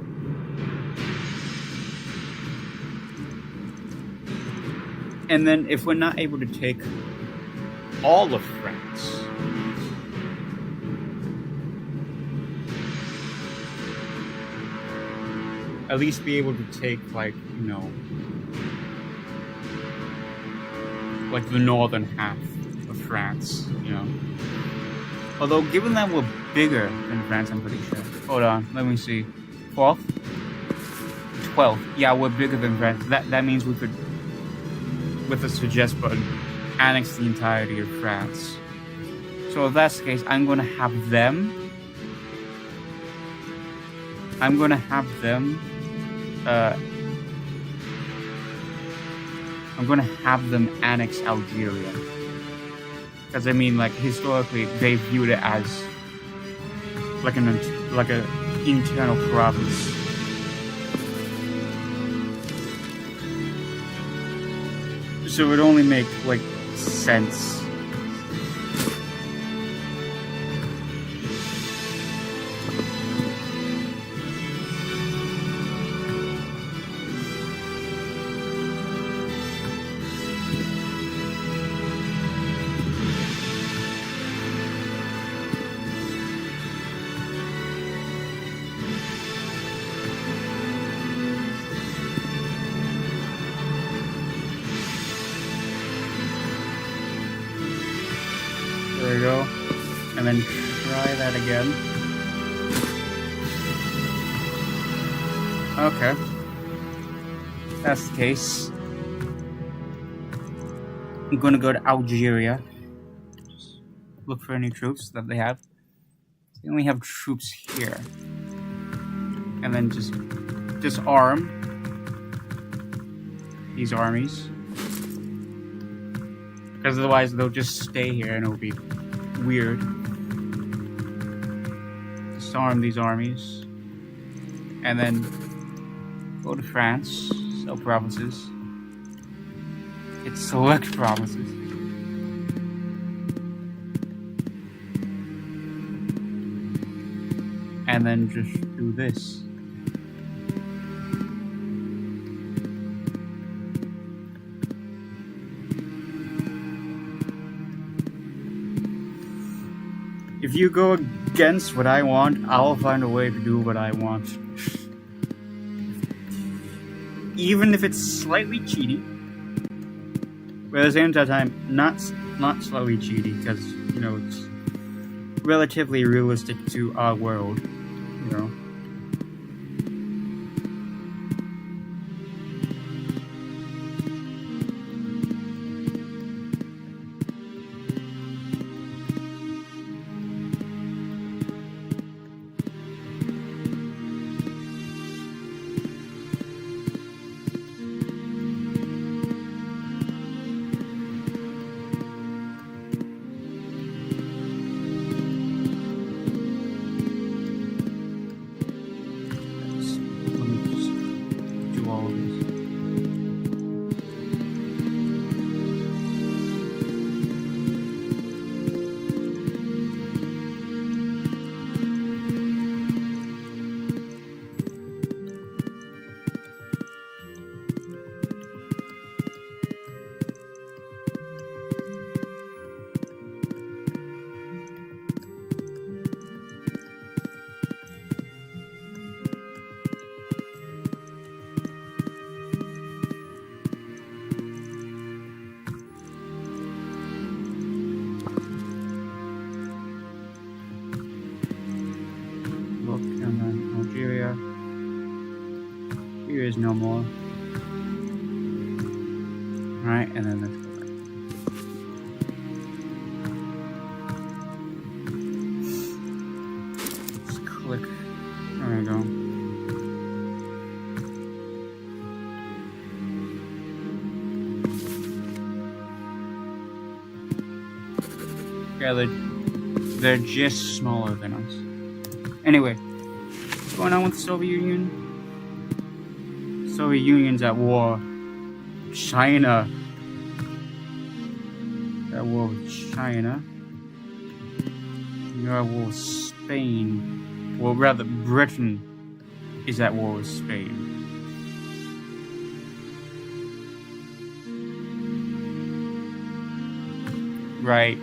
And then if we're not able to take all of France, at least be able to take, like, you know, like the northern half of France, you know. Although, given that we're bigger than France, I'm pretty sure. Hold on, let me see. 12th? 12th. Yeah, we're bigger than France. That means we could, with the suggest button, annex the entirety of France. So if that's the case, I'm gonna have them. I'm gonna have them annex Algeria. Because I mean, like, historically, they viewed it as like an internal province. So it would only make, like, sense. There we go. And then try that again. Okay. That's the case. I'm gonna go to Algeria. Just look for any troops that they have. They only have troops here. And then just disarm these armies. Because otherwise they'll just stay here and it'll be weird. Disarm these armies. And then go to France, sell provinces. Get select provinces. And then just do this. If you go against what I want, I'll find a way to do what I want. Even if it's slightly cheaty. But at the same time, not slightly cheaty, because, you know, it's relatively realistic to our world, you know. And then Algeria. Here is no more. Alright, and then let's go back. Let's click. There we go. Yeah, they're just smaller than us. Anyway. What's going on with the Soviet Union? Soviet Union's at war. China. At war with China. You're at war with Spain. Well, rather, Britain is at war with Spain. Right.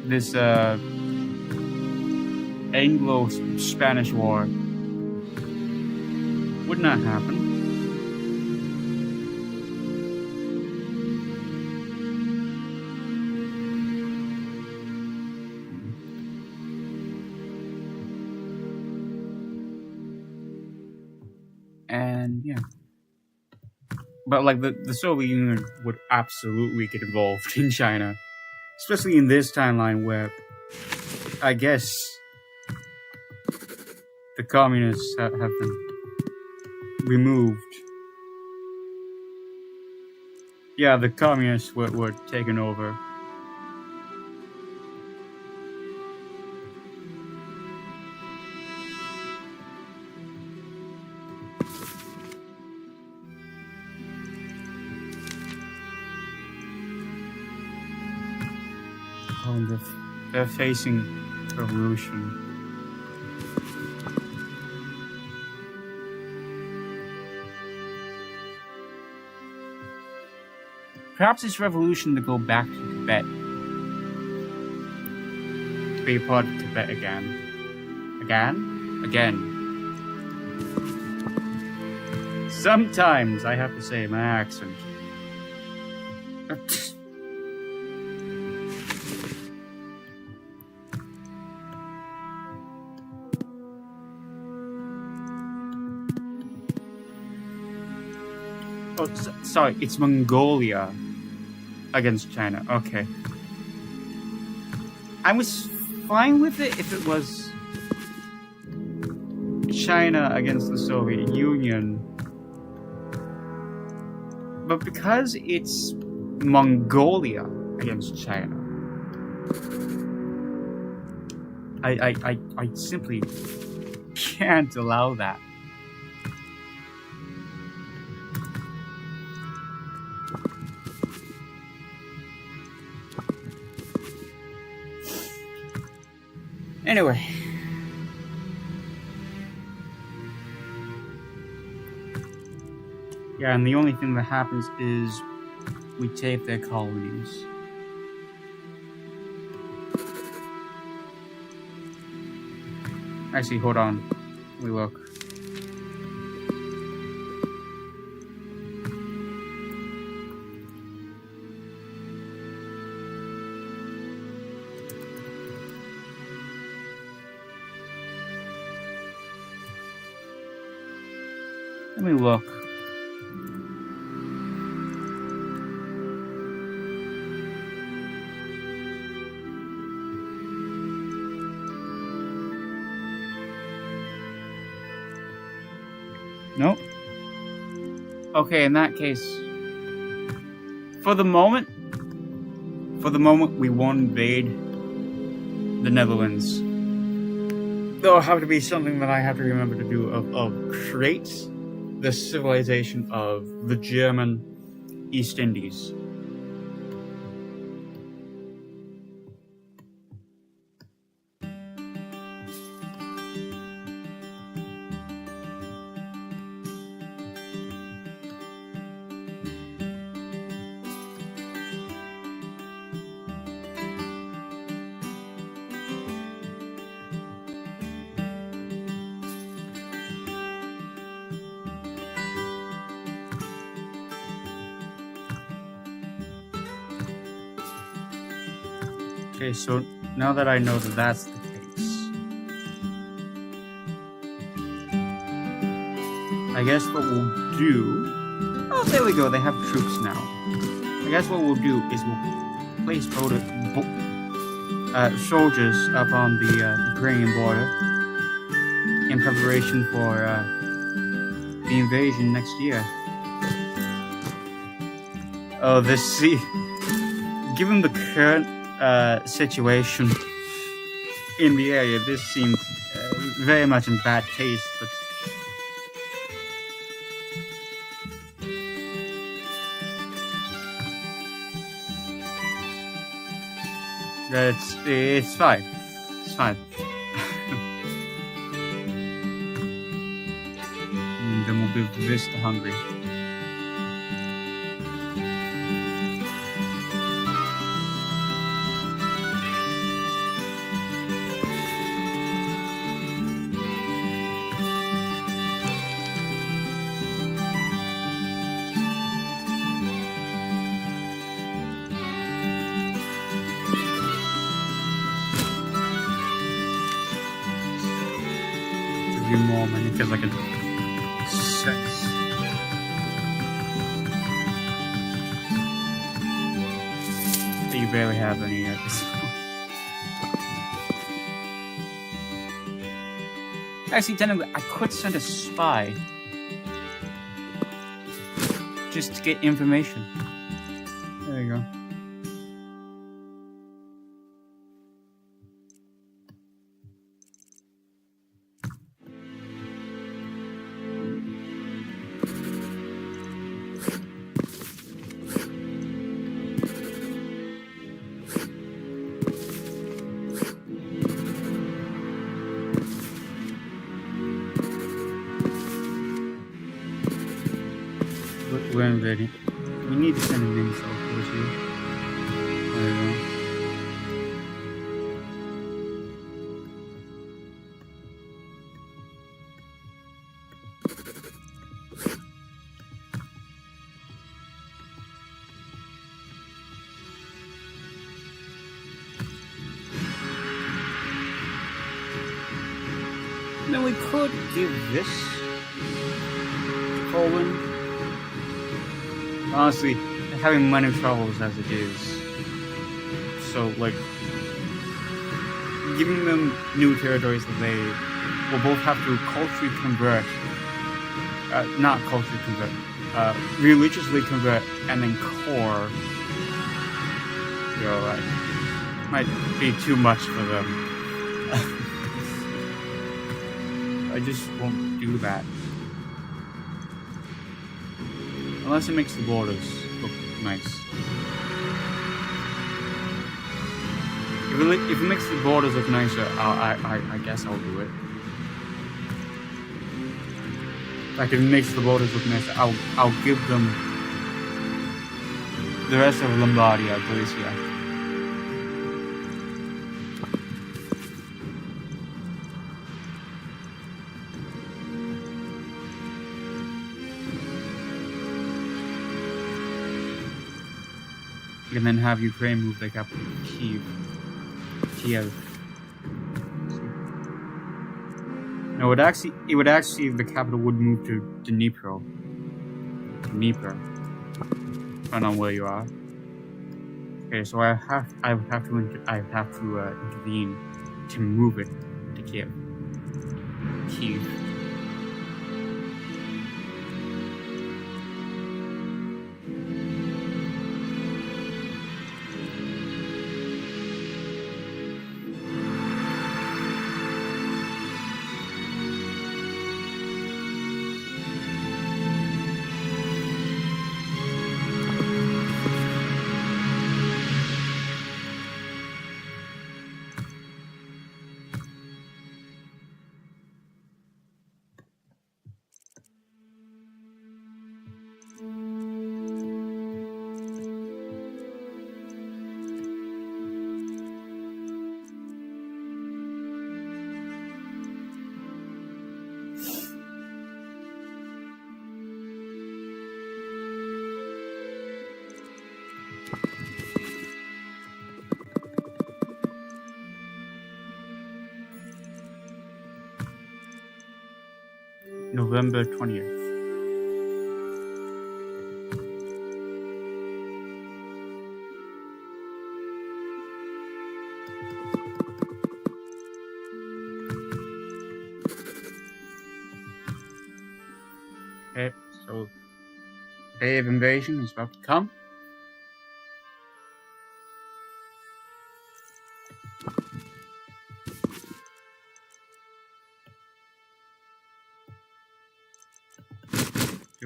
This Anglo-Spanish War would not happen. And yeah. But like the Soviet Union would absolutely get involved in China. Especially in this timeline where I guess the communists have been removed. Yeah, the communists were taken over. Oh, they're facing revolution. Perhaps it's revolution to go back to Tibet. To be a part of Tibet again. Again. Sometimes I have to say my accent. Oh, sorry, it's Mongolia against China. Okay. I was fine with it if it was China against the Soviet Union. But because it's Mongolia against China, I simply can't allow that. Anyway. Yeah, and the only thing that happens is we take their colonies. Actually, hold on. We look. Let me look. Nope. Okay, in that case, for the moment, we won't invade the Netherlands. There'll have to be something that I have to remember to do of create the civilization of the German East Indies. Okay, so now that I know that that's the case, I guess what we'll do... Oh, there we go, they have troops now. I guess what we'll do is we'll place soldiers up on the Ukrainian border in preparation for the invasion next year. Oh, given the current situation, in the area. This seems very much in bad taste, but it's fine. It's fine. And then we'll be Vista hungry. More money because I can sense. You barely have any yet. Actually, technically, I could send a spy just to get information. There you go. We're invading. We need to send an insult towards you. There you go. Then we could give this to Colin. Honestly, having money troubles as it is, so like giving them new territories that they will both have to culturally convert, not culturally convert, religiously convert, and then core. You're right. Might be too much for them. I just won't do that. Unless it makes the borders look nice. If it makes the borders look nicer, I guess I'll do it. Like if it makes the borders look nicer, I'll give them the rest of Lombardia, Galicia. And then have Ukraine move their capital to Kiev. No, it would actually the capital would move to Dnipro. Depending on where you are. Okay, so I would have to intervene to move it to Kiev. November 20th. Okay, so day of invasion is about to come.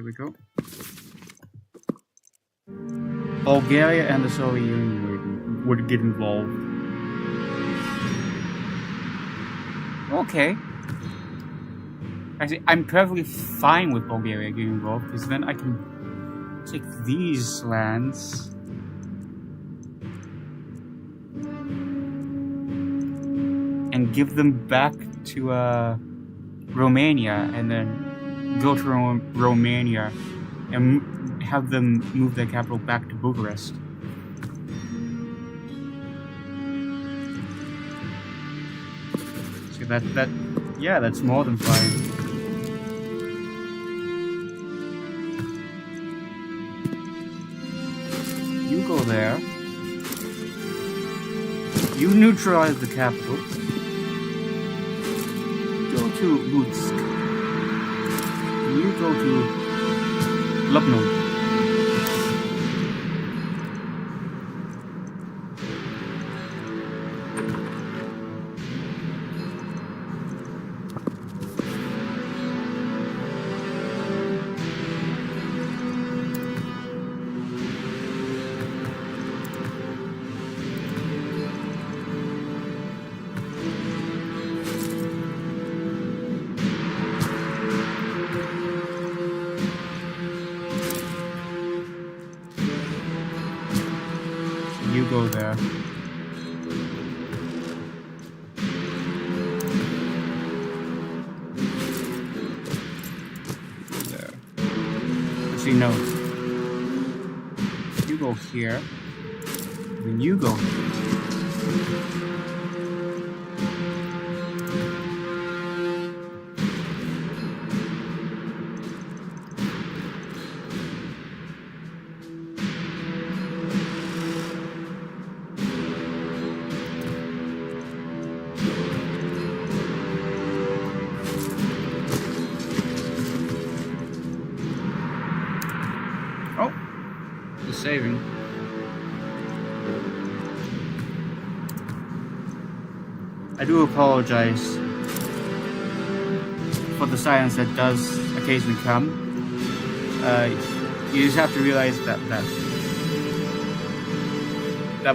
Here we go. Bulgaria and the Soviet Union would get involved. Okay. Actually, I'm perfectly fine with Bulgaria getting involved, because then I can take these lands and give them back to Romania, and then go to Romania and have them move their capital back to Bucharest. See, yeah, that's more than fine. You go there. You neutralize the capital. Go to Lutsk. You go to Lubno. You go there. There. Actually, no. You go here. Then you go here. Saving. I do apologize for the silence that does occasionally come. You just have to realize that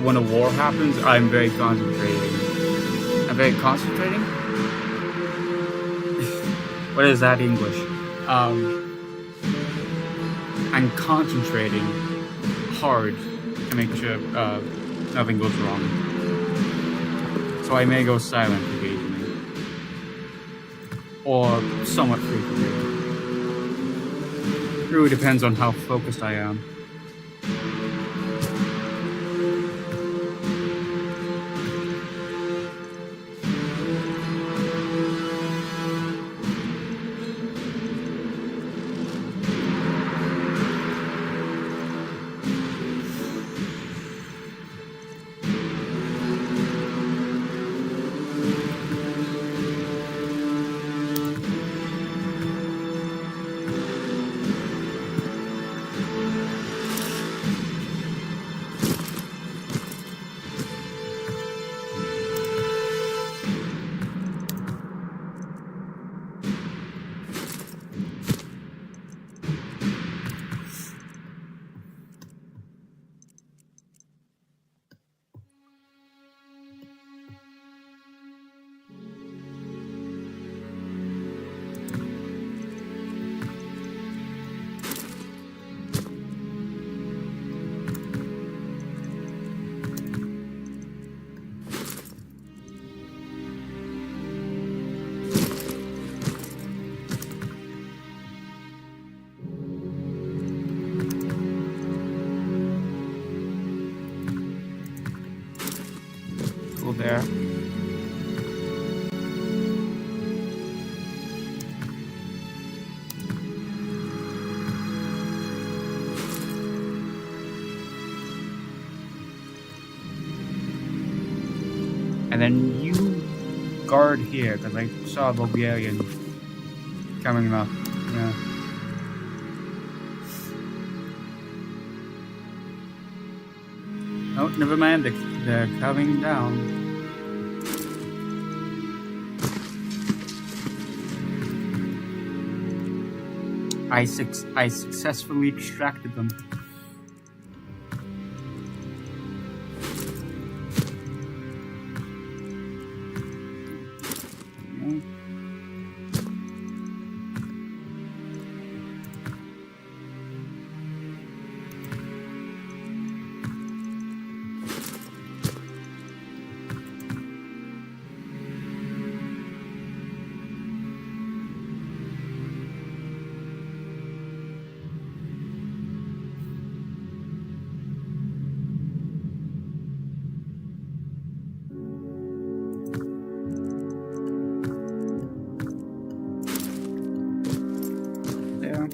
when a war happens, I'm very concentrating. I'm very concentrating? What is that English? I'm concentrating hard to make sure nothing goes wrong. So I may go silent occasionally. Or somewhat frequently. It really depends on how focused I am. There. And then you guard here, because I saw a Bulgarian coming up. Yeah. Oh, never mind, they're coming down. I successfully extracted them. There.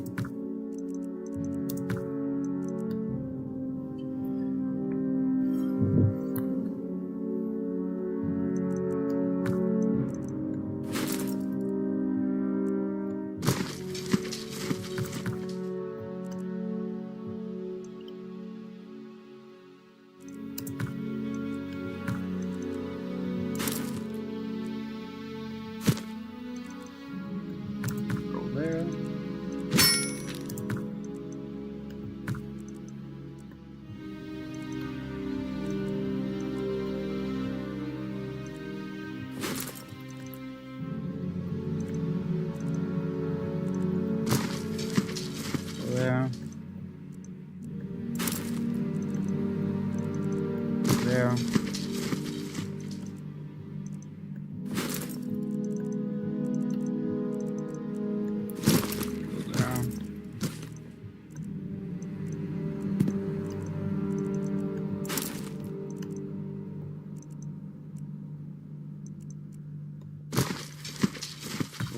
Go there. Go there. There.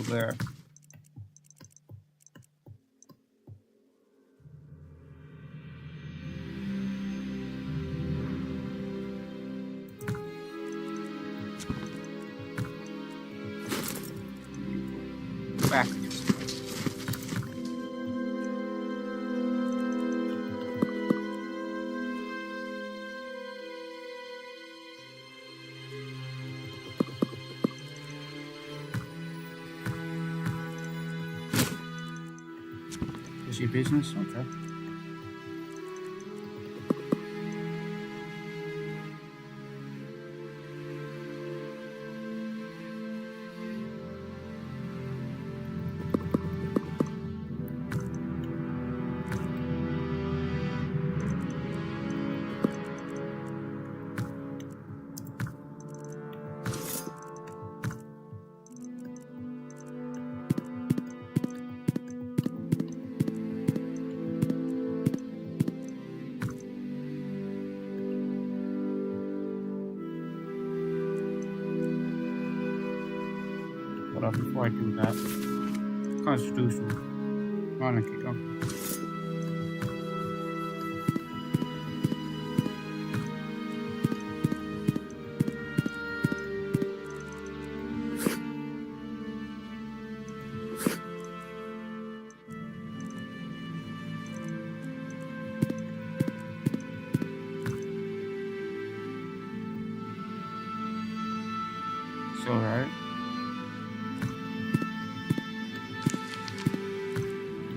There. Back. Is your business? Okay. Hold on, before I do that. Constitutional monarchy. Okay. It's alright.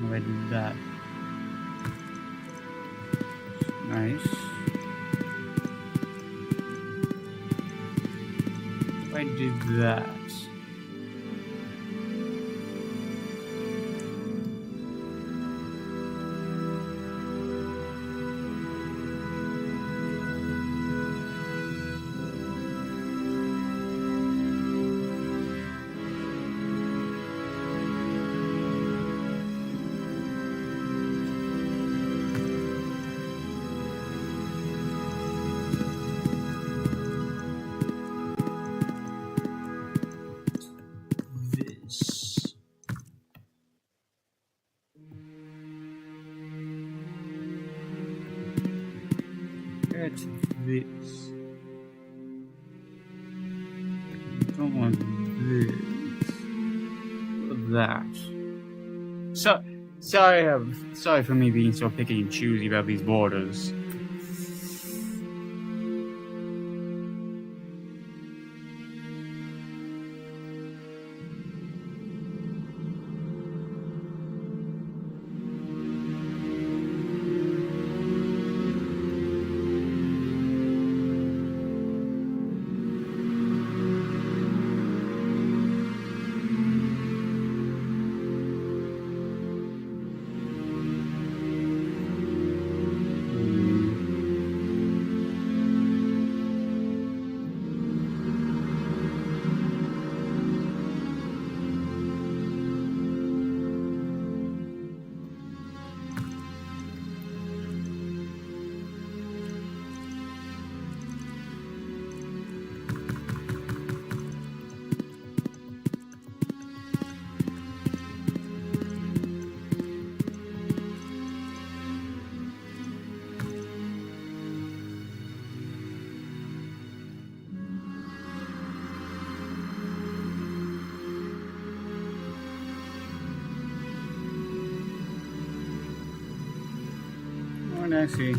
I did that. Nice. I did that. Get this. I don't want this. That. So sorry for me being so picky and choosy about these borders. I see.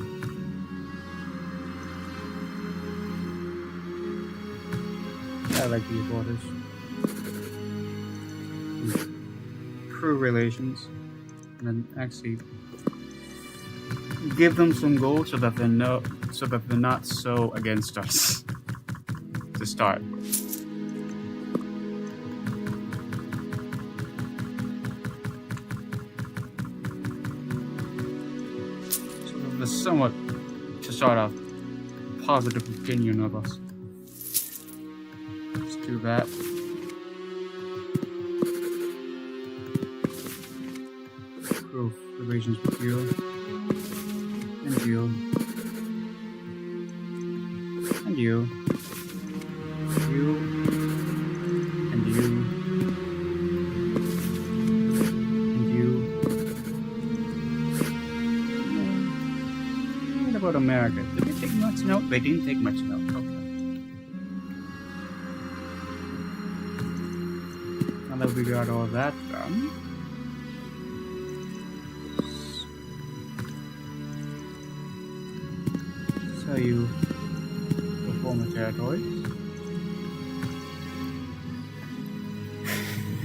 I like these waters. Improve relations. And then actually give them some gold so that they're not so against us to start with. So that there's somewhat to start off positive opinion of us. Let's do that. Improve relations with you. And you. And you. You. And you. And you. What about America? Did they take much note? They didn't take much note. Okay. Now that we got all that done. Tell you the former territories.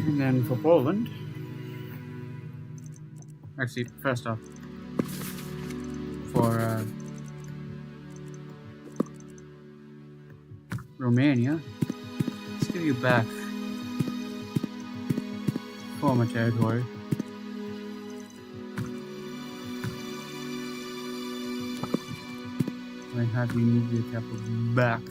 And then for Poland, actually, first off, for Romania, let's give you back former territory. I have you move your capital back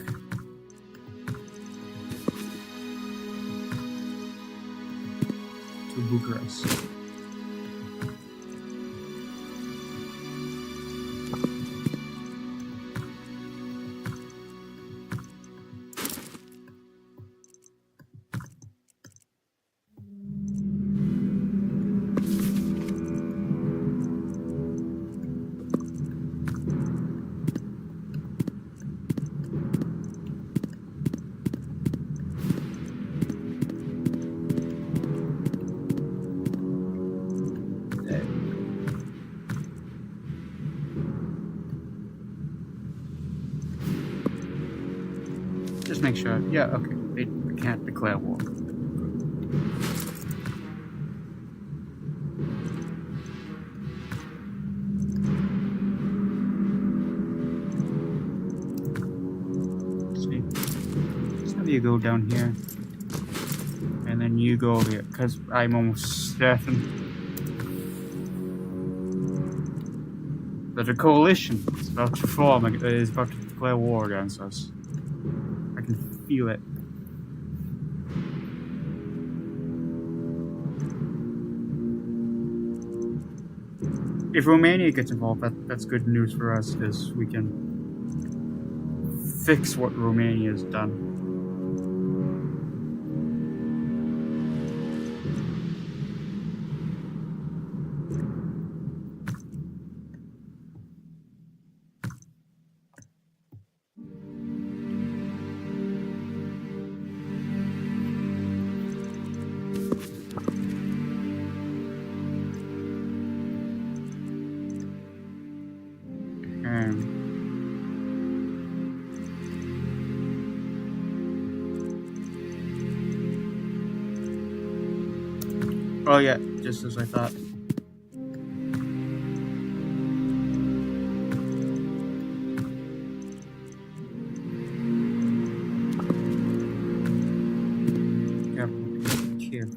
to Bucharest. Just make sure. Yeah, okay. They can't declare war. See, let's have you go down here, and then you go over here, because I'm almost certain that a coalition is about to form, is about to declare war against us. I can feel it. If Romania gets involved, that's good news for us, because we can fix what Romania has done. Oh yeah, just as I thought. Here.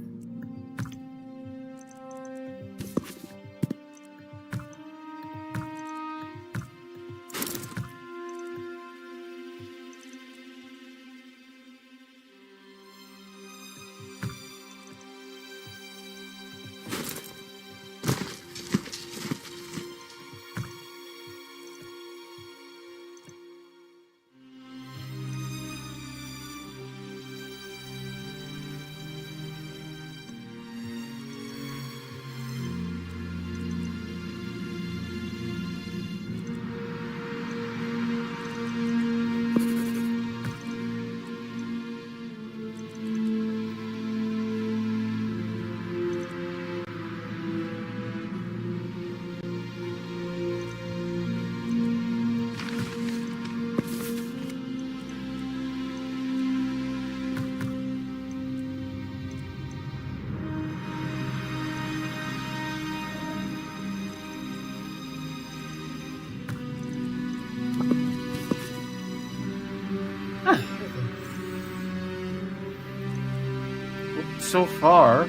so far, it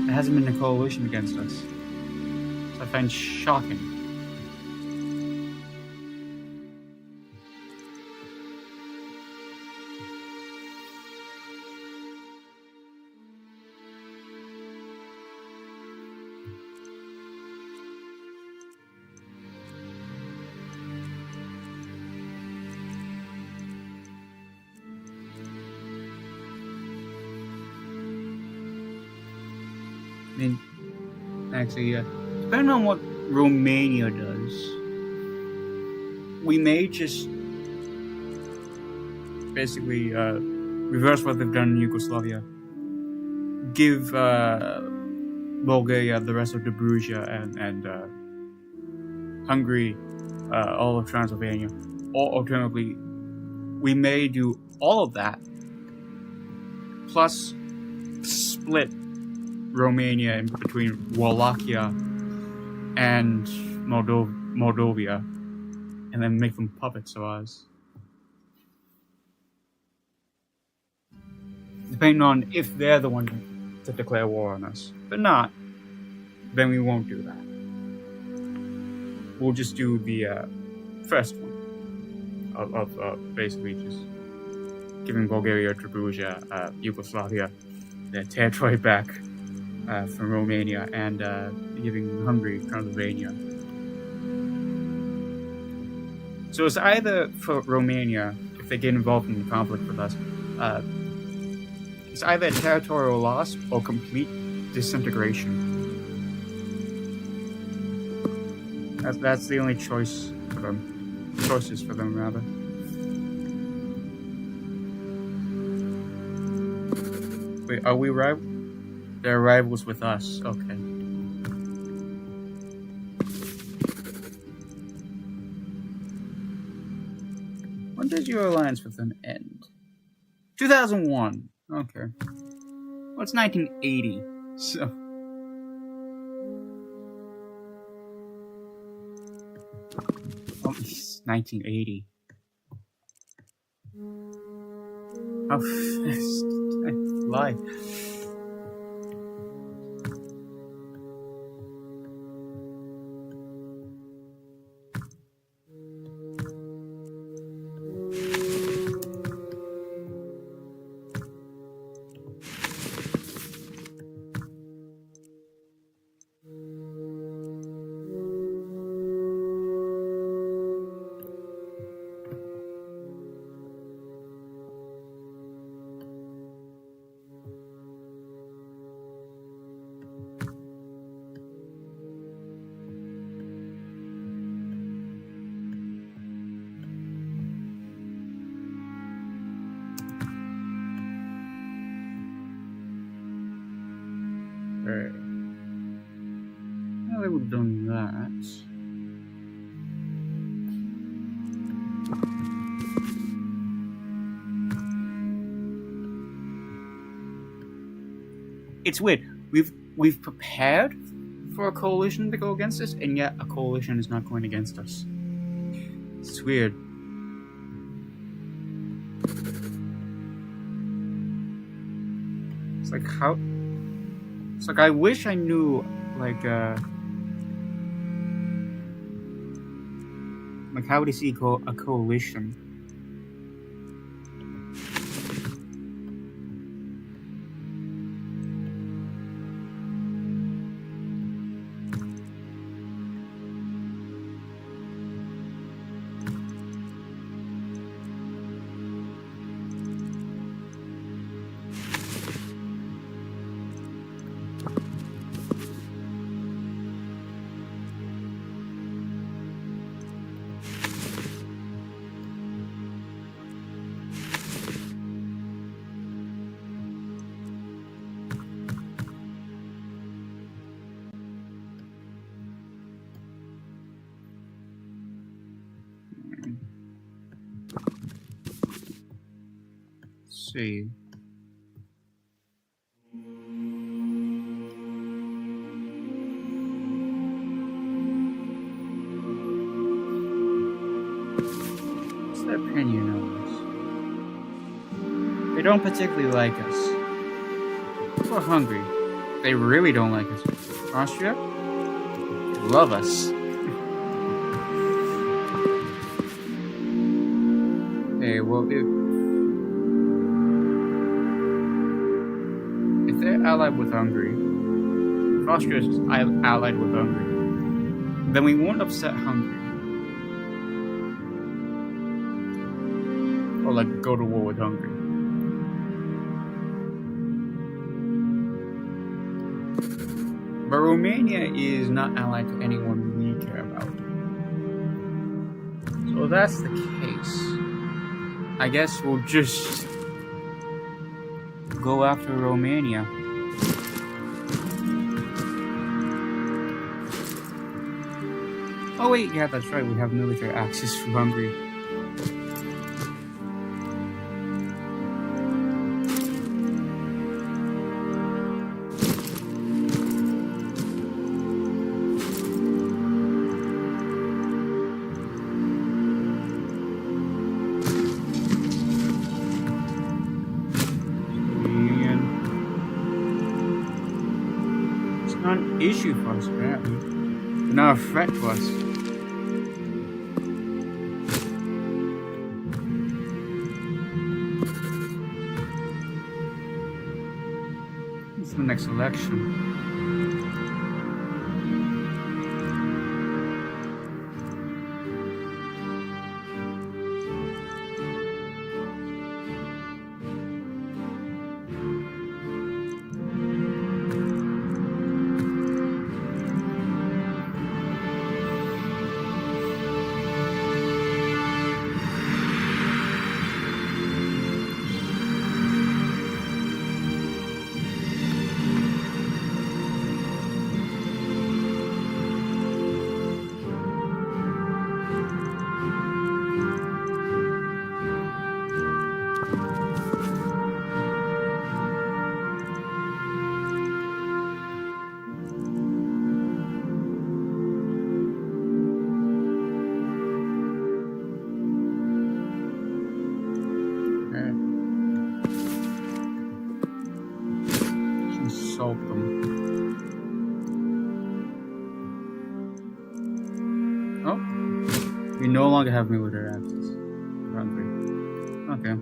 hasn't been a coalition against us. So I find shocking. I mean, actually, depending on what Romania does, we may just basically reverse what they've done in Yugoslavia. Give Bulgaria the rest of Dobruja and Hungary all of Transylvania. Or alternatively, we may do all of that, plus split Romania in between Wallachia and Moldova, and then make them puppets of ours. Depending on if they're the one to declare war on us. If they're not, then we won't do that. We'll just do the first one of basically just giving Bulgaria, Dobruja, Yugoslavia their territory back from Romania, and giving Hungary Transylvania. So it's either for Romania, if they get involved in the conflict with us, it's either a territorial loss or complete disintegration. That's the only choice for them. Choices for them, rather. Wait, are we right? They're rivals with us. Okay. When does your alliance with them end? 2001. Okay. Well, it's 1980, so... Oh, it's 1980. How fast did I fly? Alright. Now that we've done that... It's weird. We've prepared for a coalition to go against us, and yet a coalition is not going against us. It's weird. It's like how... It's like I wish I knew, like how to see a coalition. See. What's their opinion on this? They don't particularly like us. We're Hungary. They really don't like us. Austria? They love us. Okay, well, if they're allied with Hungary, if Austria is allied with Hungary, then we won't upset Hungary. Or like go to war with Hungary. But Romania is not allied to anyone we care about. So if that's the case, I guess we'll just go after Romania. Oh wait, yeah, that's right, we have military access to Hungary. Not an issue for us, apparently. But not a threat to us. What's the next election? Insult them. Oh, we no longer have military access. Hungary. Okay.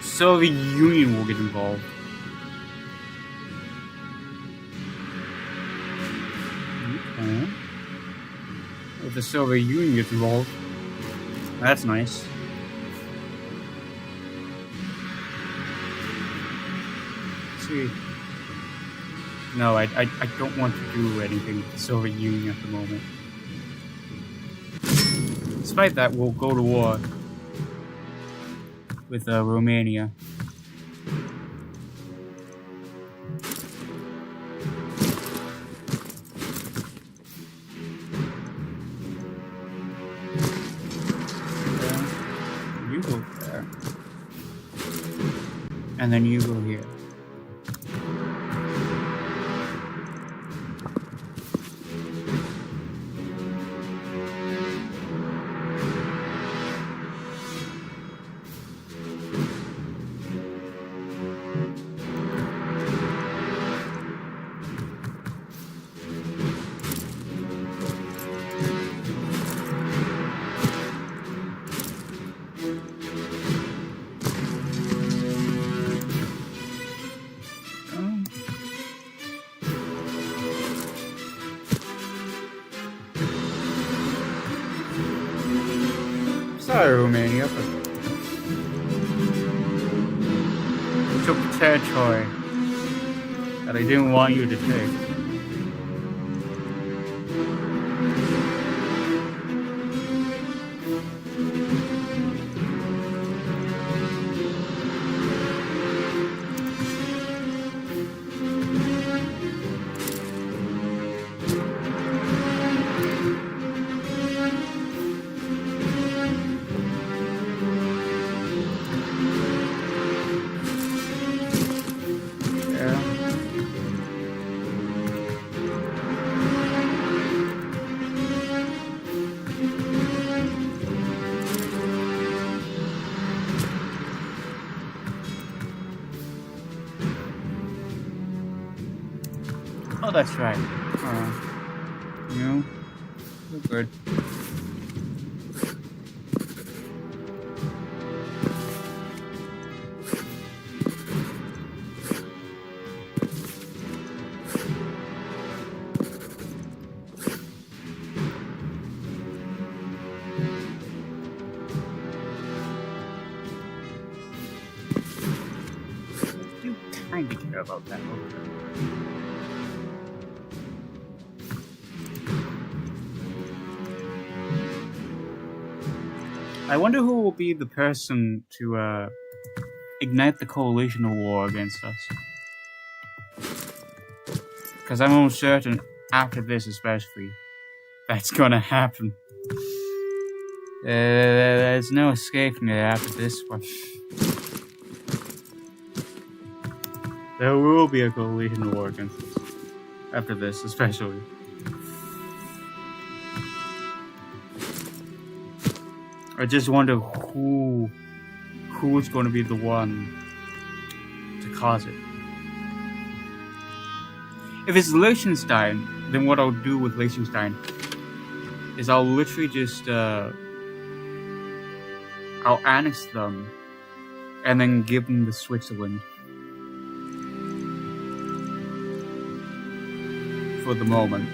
Soviet Union will get involved. Okay. If the Soviet Union gets involved, that's nice. Let's see. No, I don't want to do anything with the Soviet Union at the moment. Despite that, we'll go to war with Romania. You go there. And then you go here. Sorry, Romania, but you took territory that I didn't want you to take. Oh, that's right. You, you're good. You kind of care about that. I wonder who will be the person to ignite the coalition war against us. Because I'm almost certain, after this especially, that's gonna happen. There's no escaping it after this one. There will be a coalition war against us. After this, especially. I just wonder who's going to be the one to cause it. If it's Liechtenstein, then what I'll do with Liechtenstein is I'll literally just I'll annex them and then give them to Switzerland for the moment.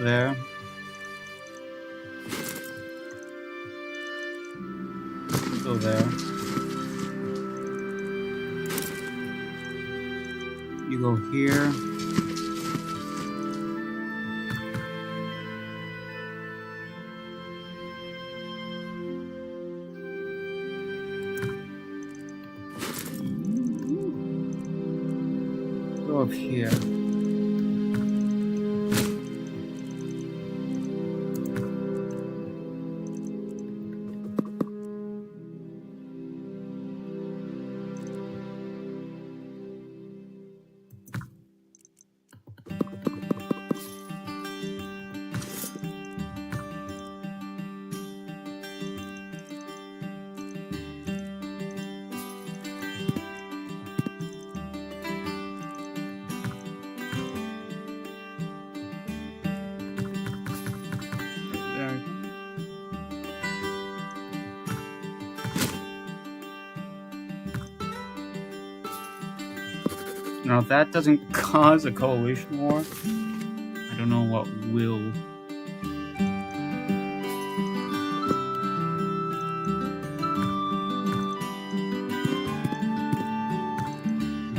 There. Go there. You go here. Go up here. Now, if that doesn't cause a coalition war, I don't know what will.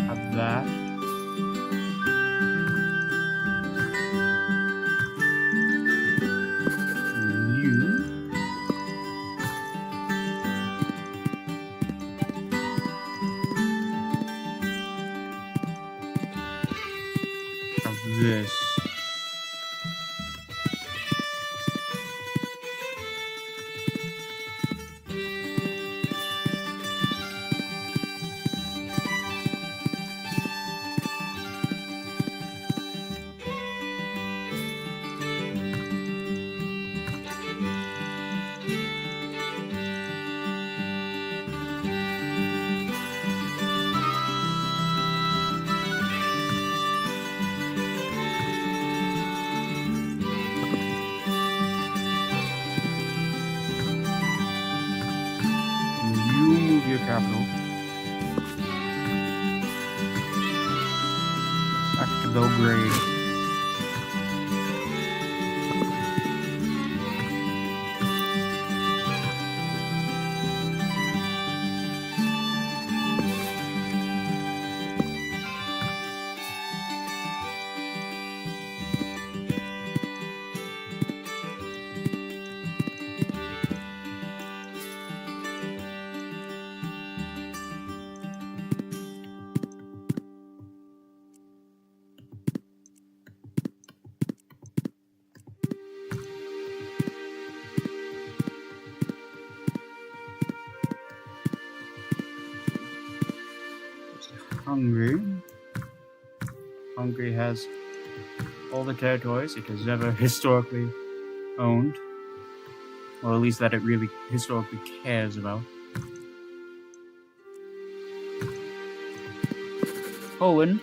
Have that. This. Your capital back to Belgrade. Hungary has all the territories it has ever historically owned, or at least that it really historically cares about. Poland.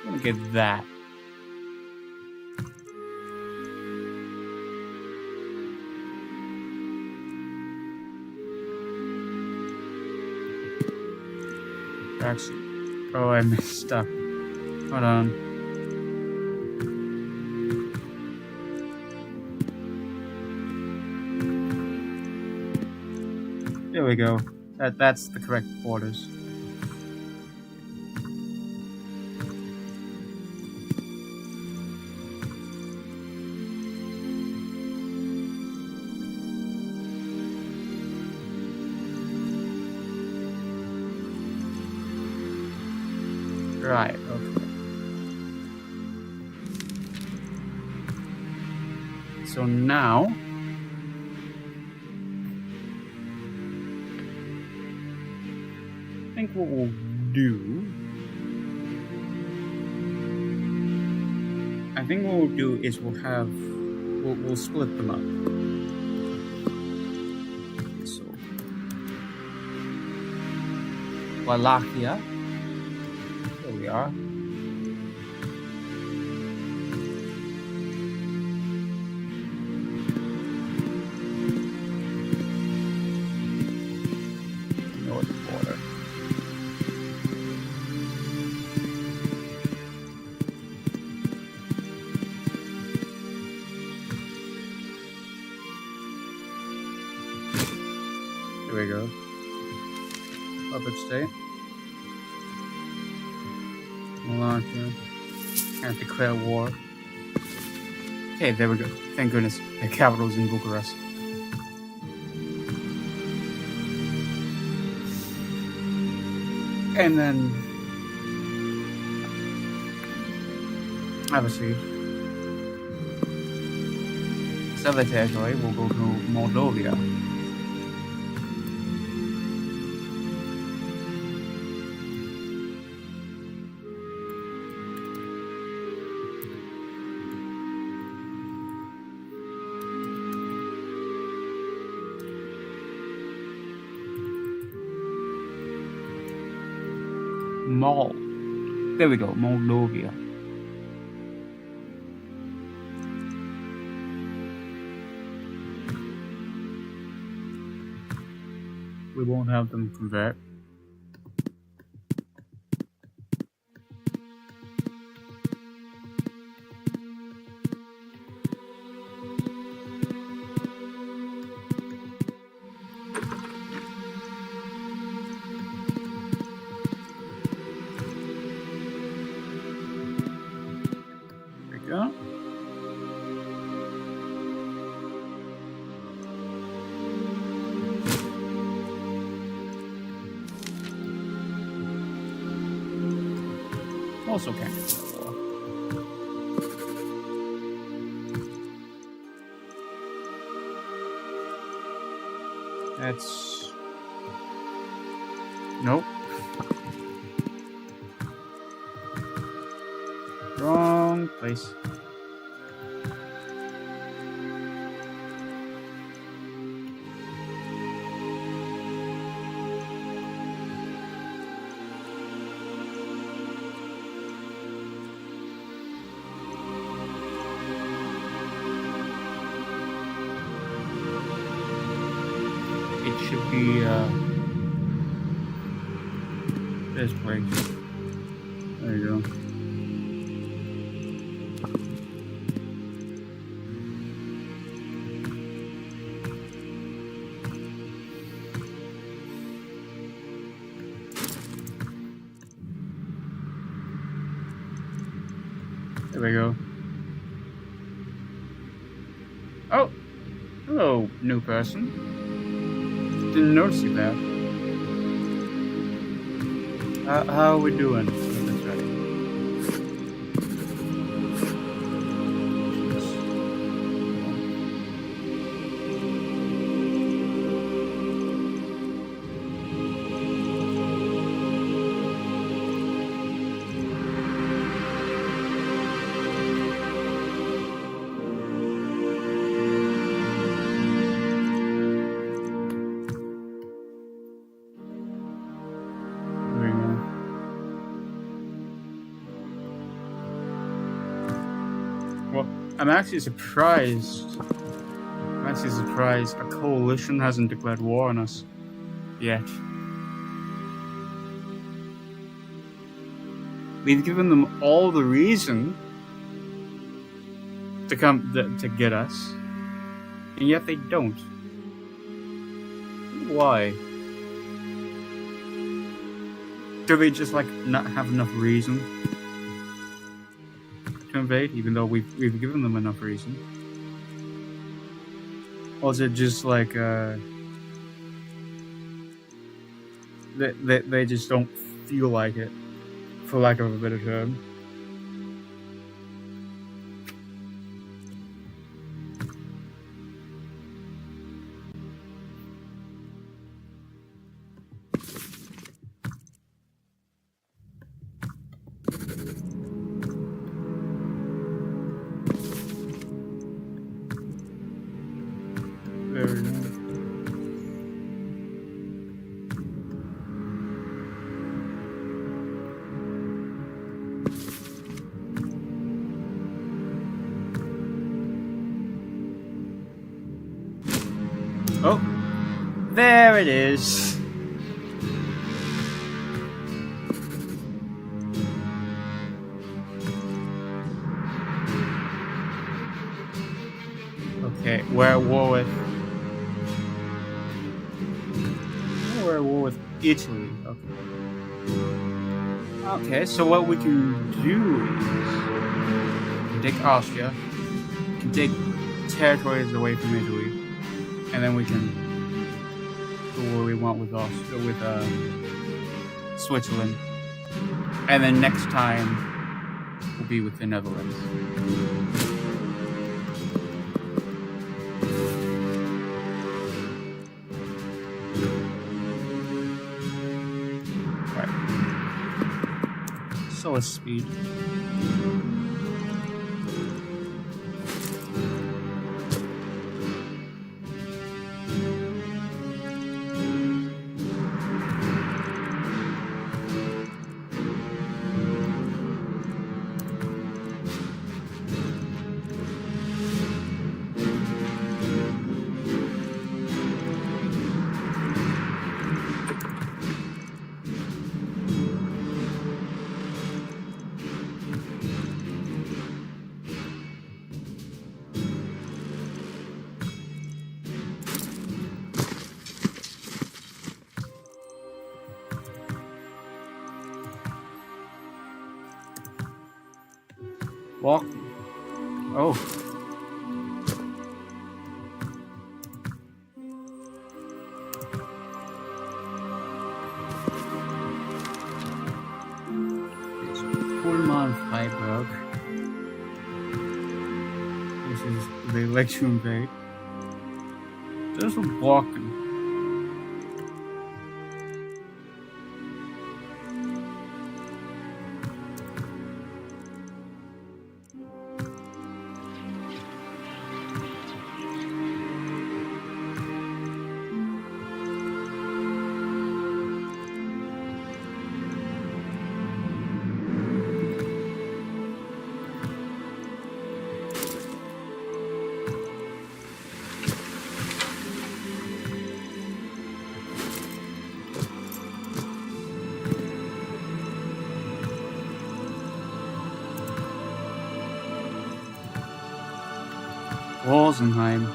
Look at that. Actually, oh, I messed up. Hold on. There we go. That's the correct borders. Right, okay. So now I think what we'll do is we'll split them up. So Wallachia. There we are. North border. There we go. Puppet state. Wallachia. Can't declare war. Okay, there we go. Thank goodness. The capital's in Bucharest. And then obviously southern territory will go to Moldova. Mall. There we go, Moldova. We won't have them convert. There we go. Also can't. That's... Nope. Wrong place. It should be this place. There you go. There we go. Oh! Hello, new person. Didn't notice you there. How are we doing? That's right. Well, I'm actually surprised a coalition hasn't declared war on us yet. We've given them all the reason to come to get us, and yet they don't. Why? Do they just like not have enough reason to invade, even though we've given them enough reason? Or is it just like they just don't feel like it, for lack of a better term? There we go. Oh, there it is. Okay, we're at war with... We're at war with Italy. Okay. Okay, so what we can do is take Austria, we can take territories away from Italy, and then we can go where we want with Switzerland, and then next time we'll be with the Netherlands. Right. So is speed. Walk. Oh. It's Pullman Freiburg. This is the election date. Just walking. Rosenheim.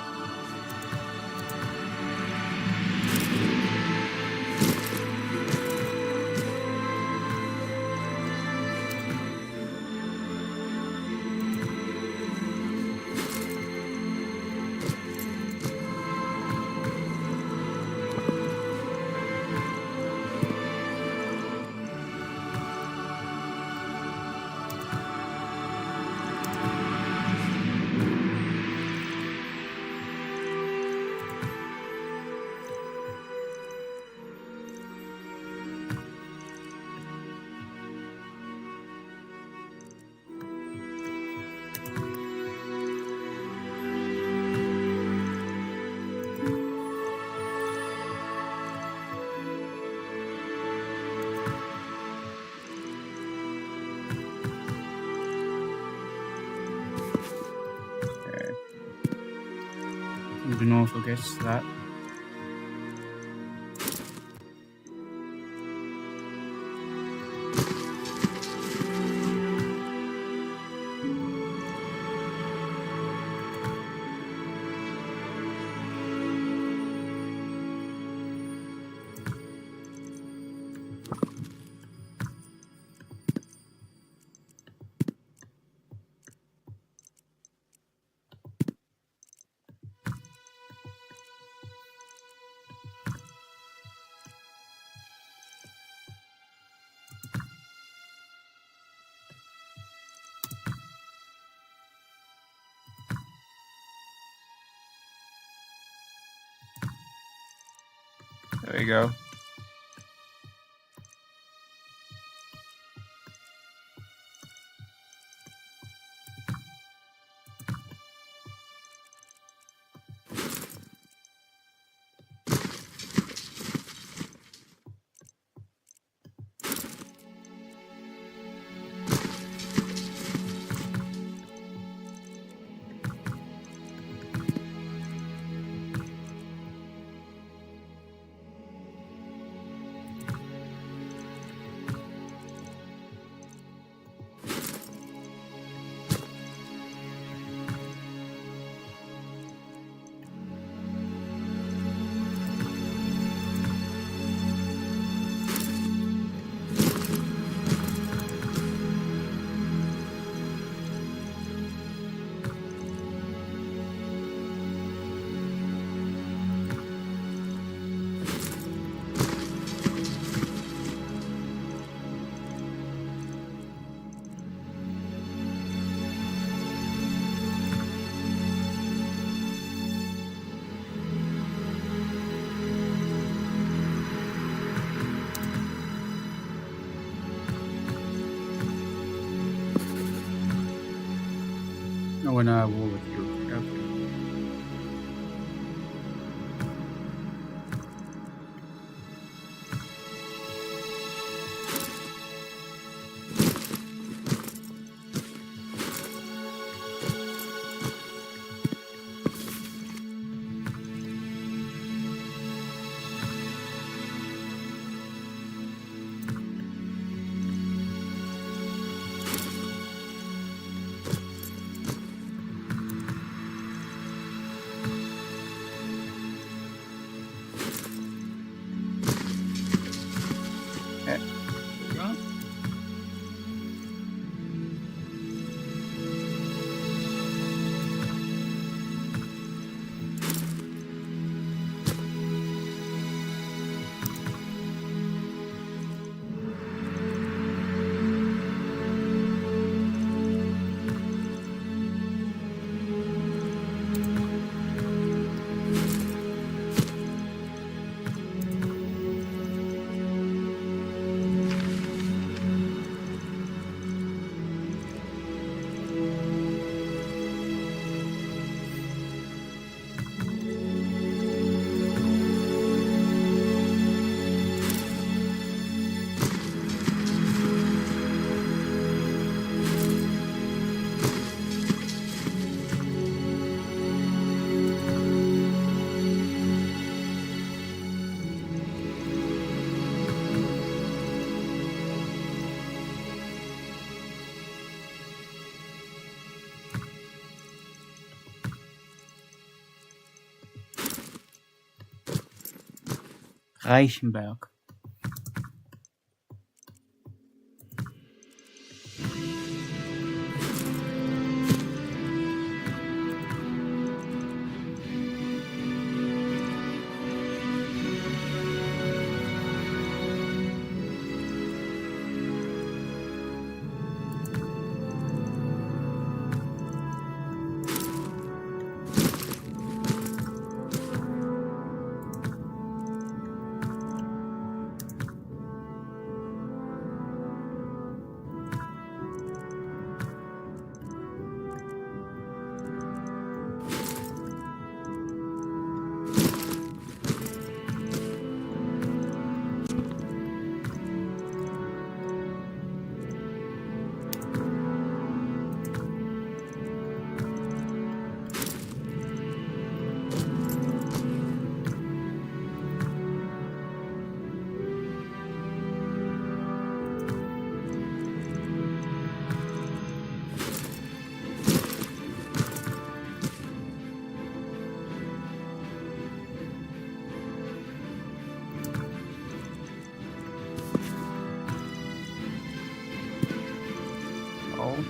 You can also guess that. There you go. No, when I war with you. Okay. Reichenberg. Oh.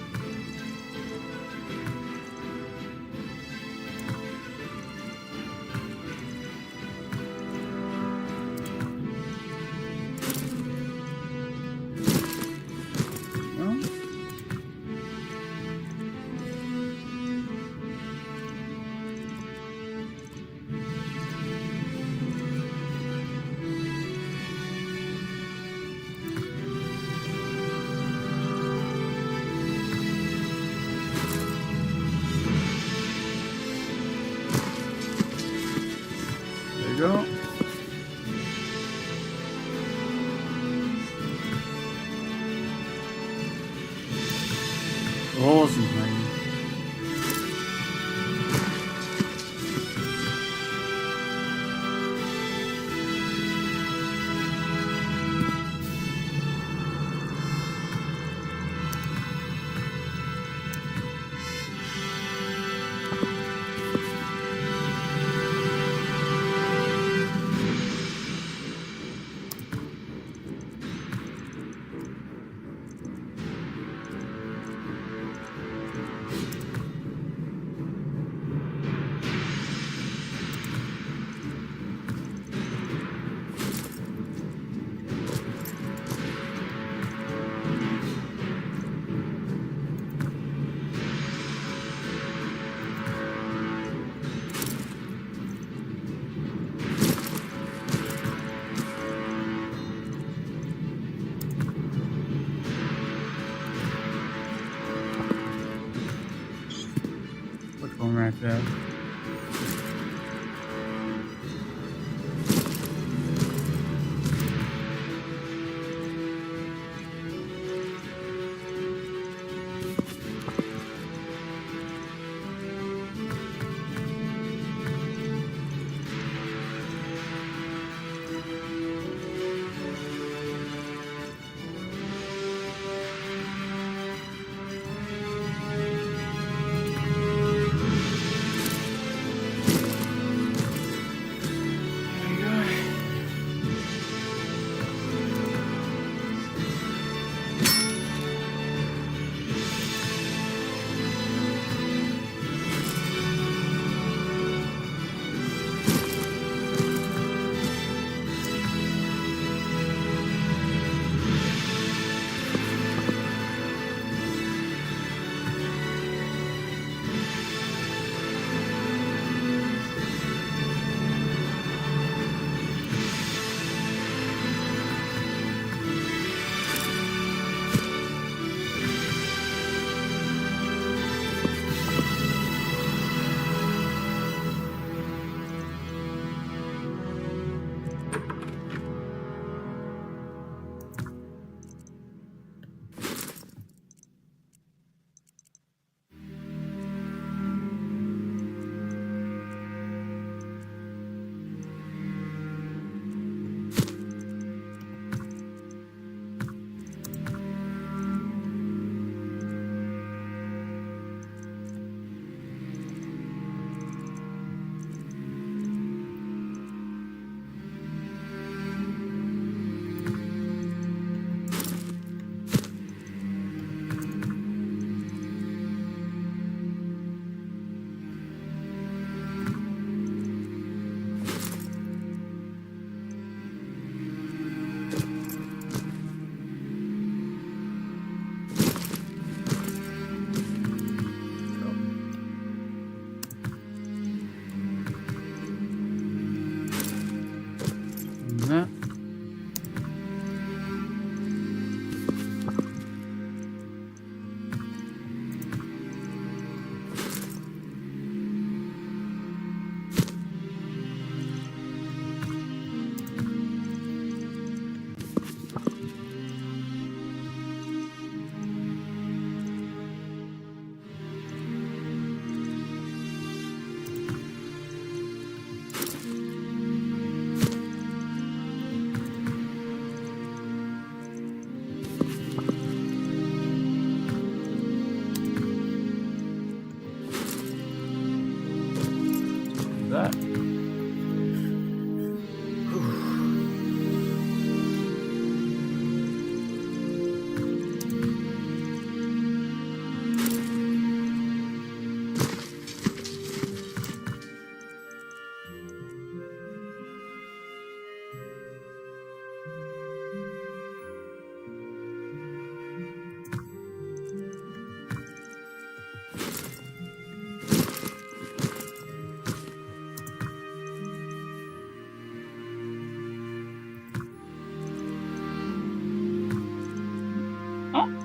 Well. There you go. Rosenheim. Which one right there?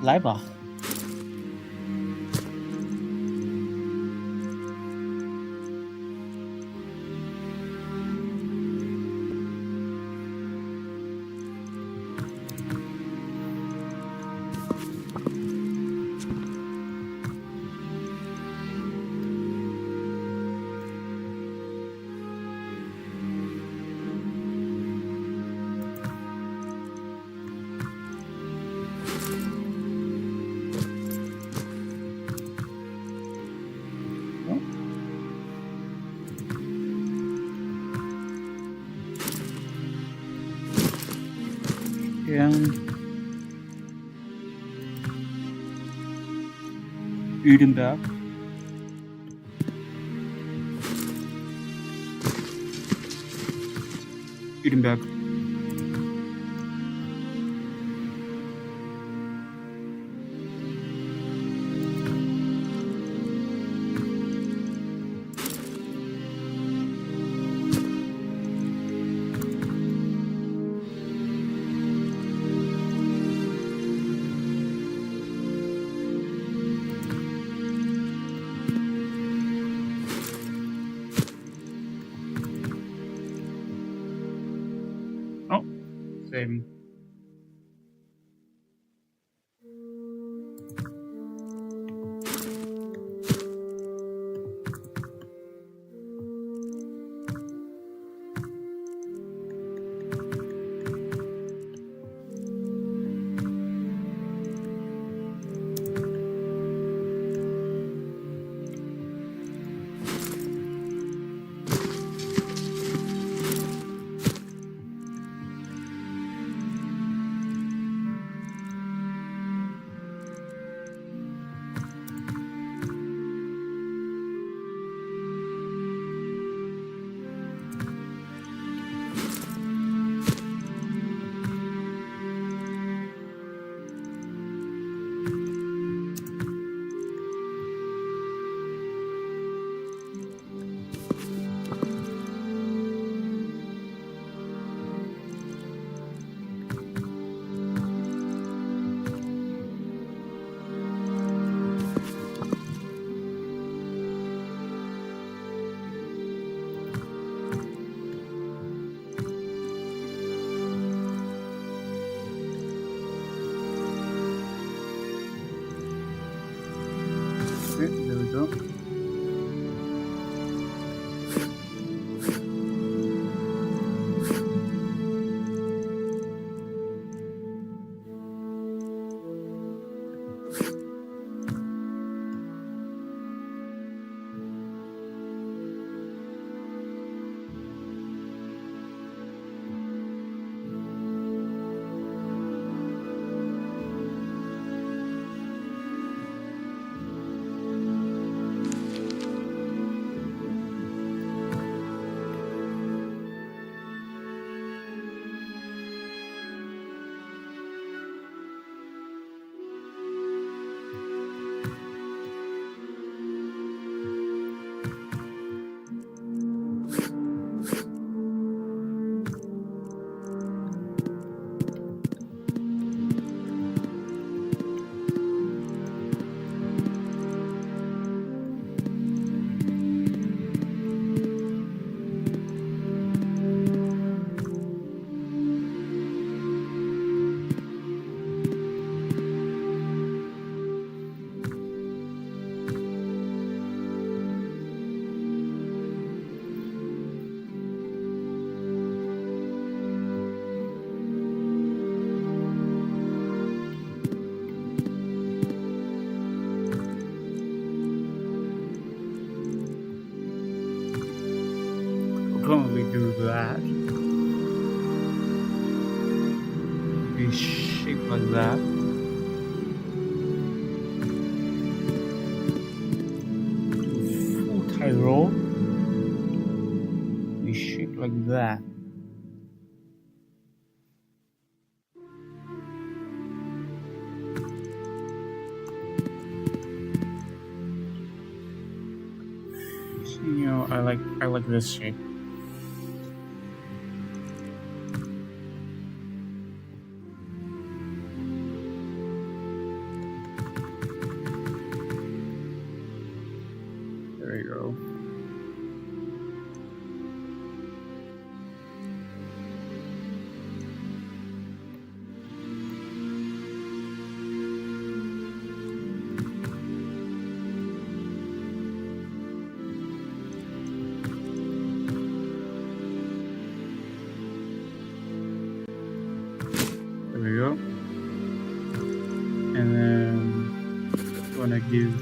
Leibach. Udenberg. Udenberg. Oh, same. Okay, there we go. Probably do that. Be shaped like that. Full tie roll. Be shaped like that. You know, I like this shape. And then I'm gonna give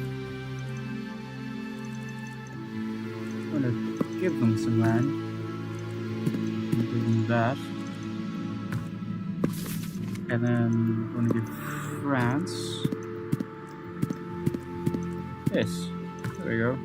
them some land. Give them that. And then I'm gonna give France this. There we go.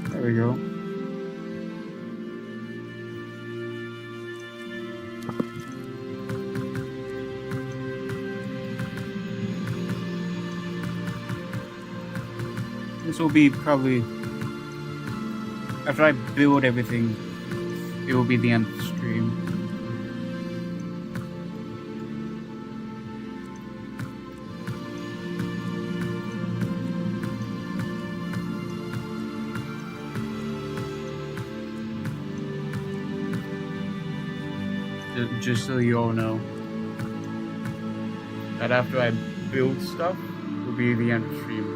There we go. This will be probably, after I build everything, it will be the end of the stream. Just so you all know that after I build stuff, will be the end of the stream.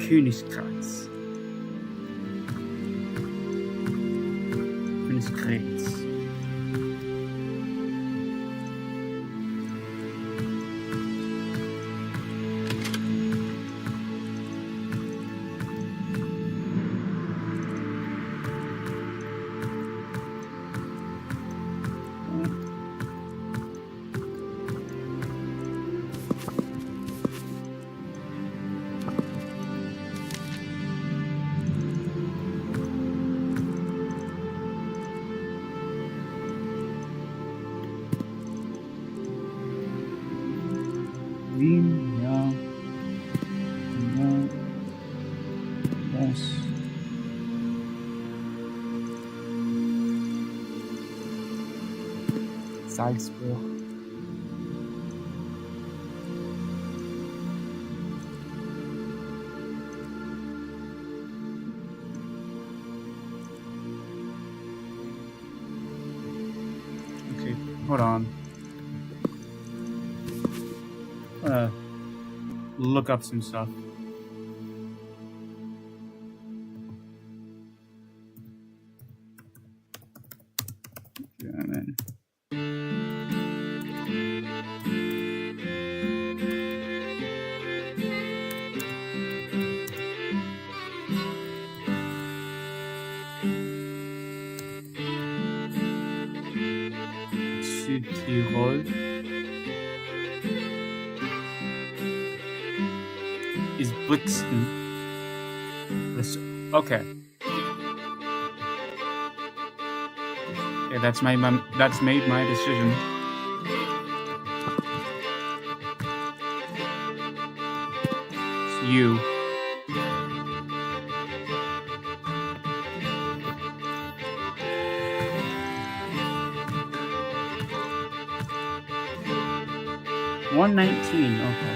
Königskreis. Königskreis. Wien, ja. Ja. Das. Salzburg. Okay, hold on. Look up some stuff. German. Südtirol. Is Brixton. Okay. Yeah, that's made my decision. It's you. $119. Okay.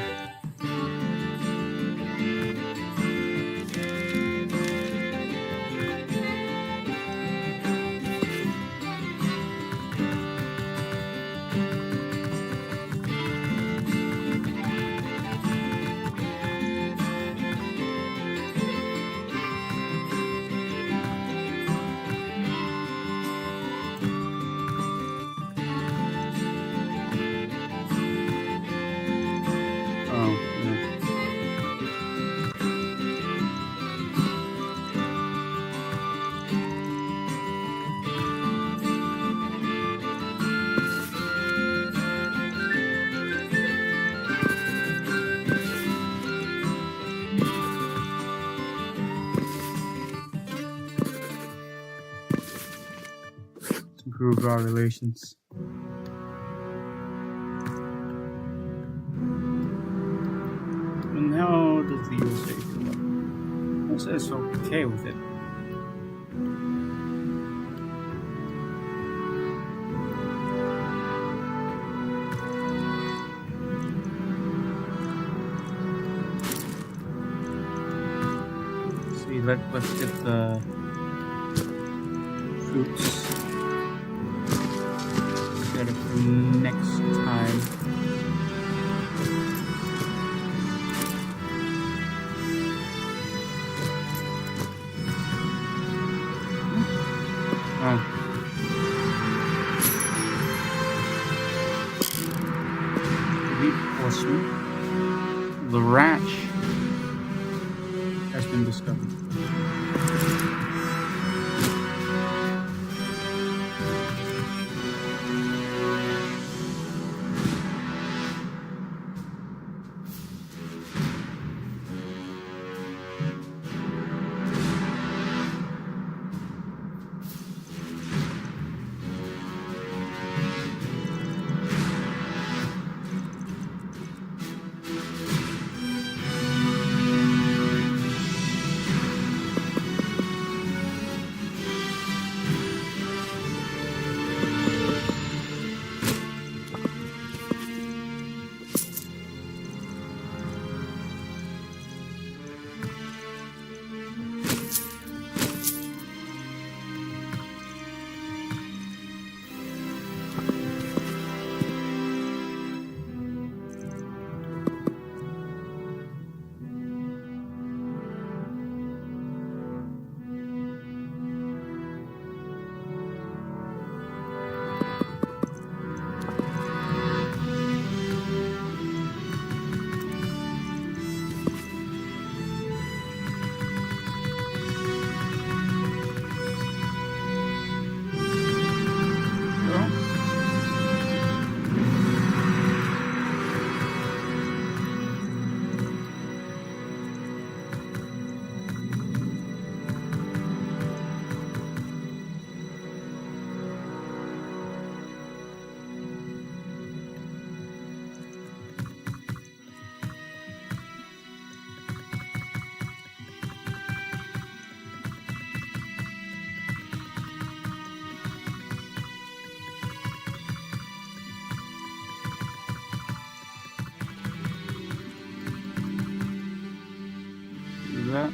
to improve our relations. And how does the USA feel about it? USA is okay with it. See, let's get the fruits set it for next time. Oh. Reinforcement. The ranch has been discovered. That.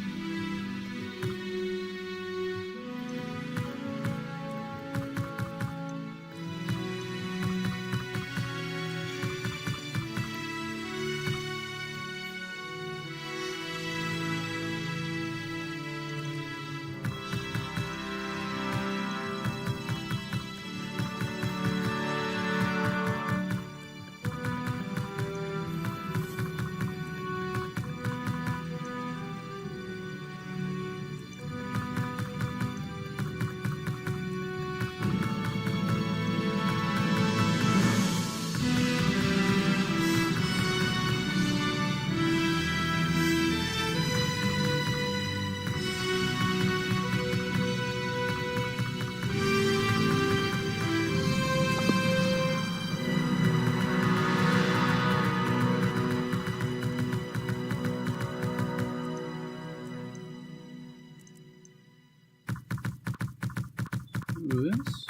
This.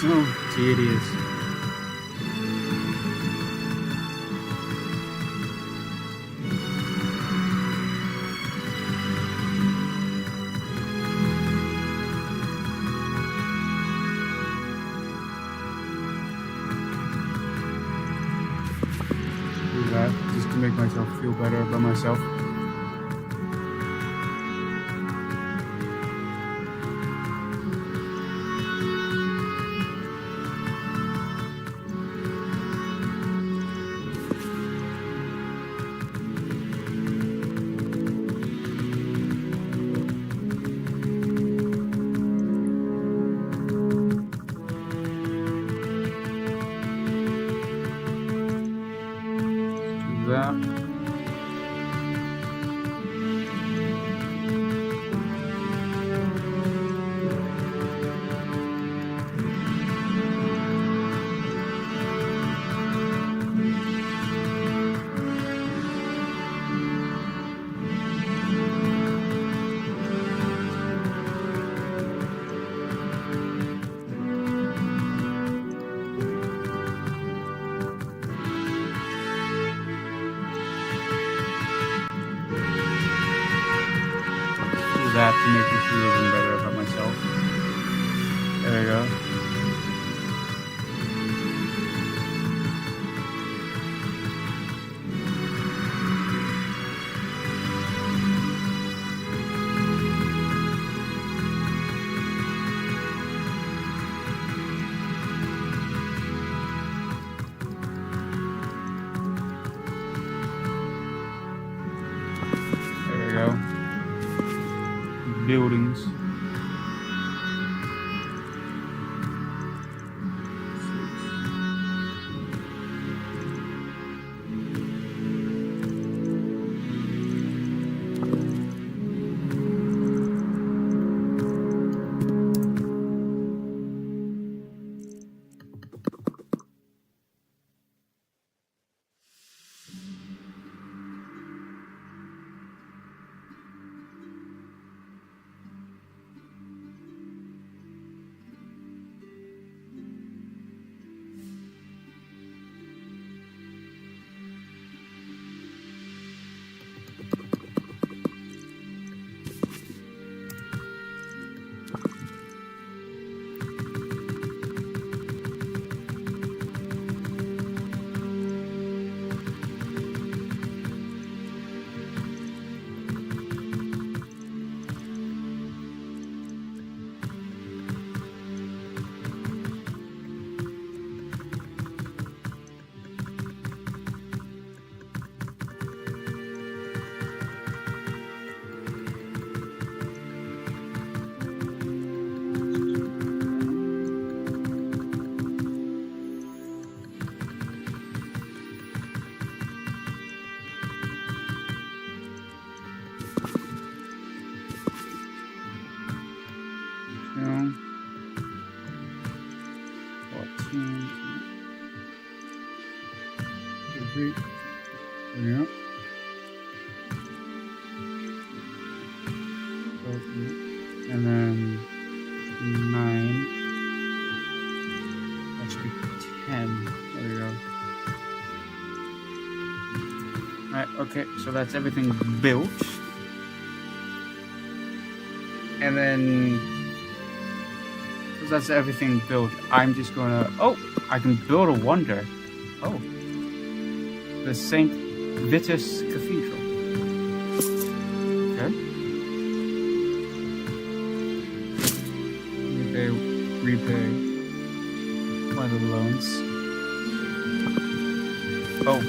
So tedious. make myself feel better about myself. That. That to make me feel even better about myself. There we go. There we go. Buildings. No. 14. Yeah. 14. And then 9. That should be 10. There we go. Alright, okay, so that's everything built. And then, because that's everything built, I'm just gonna, oh, I can build a wonder. Oh, the St. Vitus Cathedral. Okay. Repay one of the loans. Oh.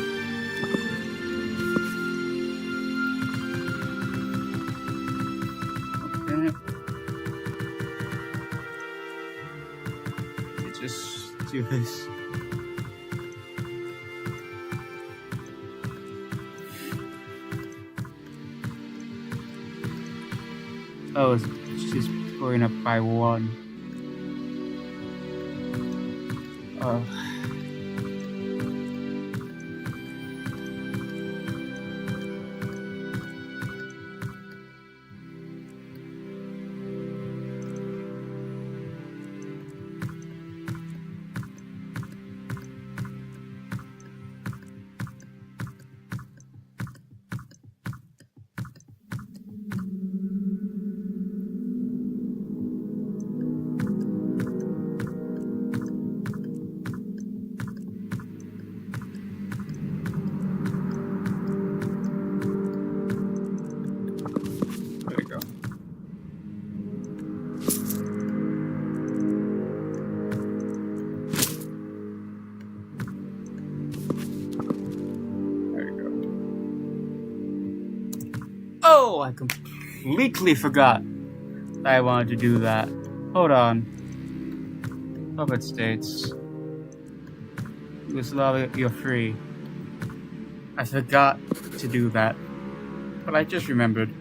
Just do this. Oh, it's just going up by 1. Oh. Oh, I completely forgot that I wanted to do that. Hold on. Puppet states. Yugoslavia, you're free. I forgot to do that, but I just remembered.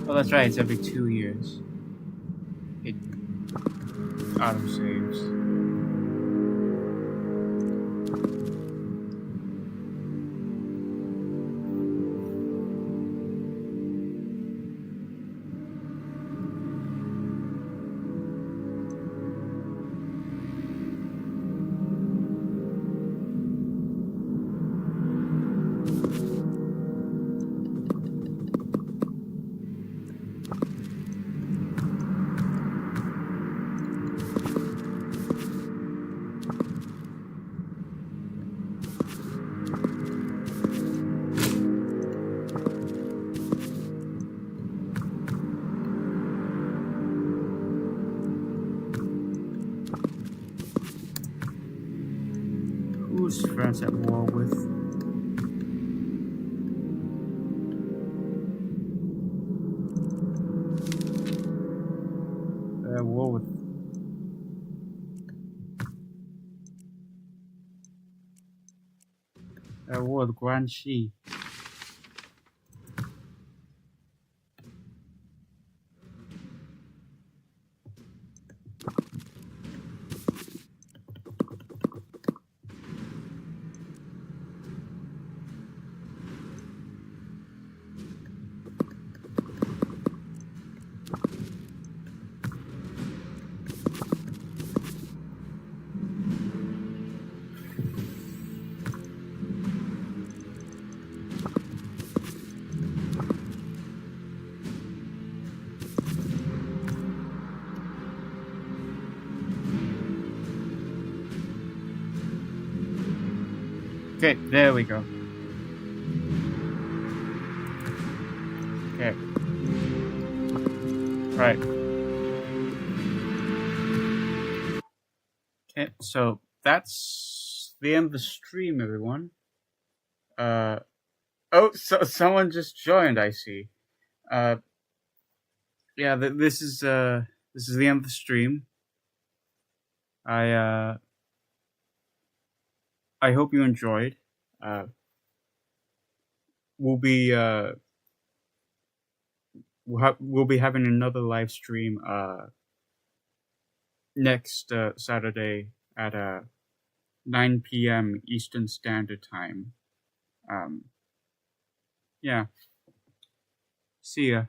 Oh, that's right, it's every 2 years. It auto-saves. Who's France at war with? War with. War with Guangxi. Okay, there we go. Okay. Right. Okay, so that's the end of the stream, everyone. Oh, so someone just joined, I see. Yeah, this is the end of the stream. I hope you enjoyed. We'll be we'll be having another live stream next Saturday at 9 p.m. Eastern Standard Time. Yeah. See ya.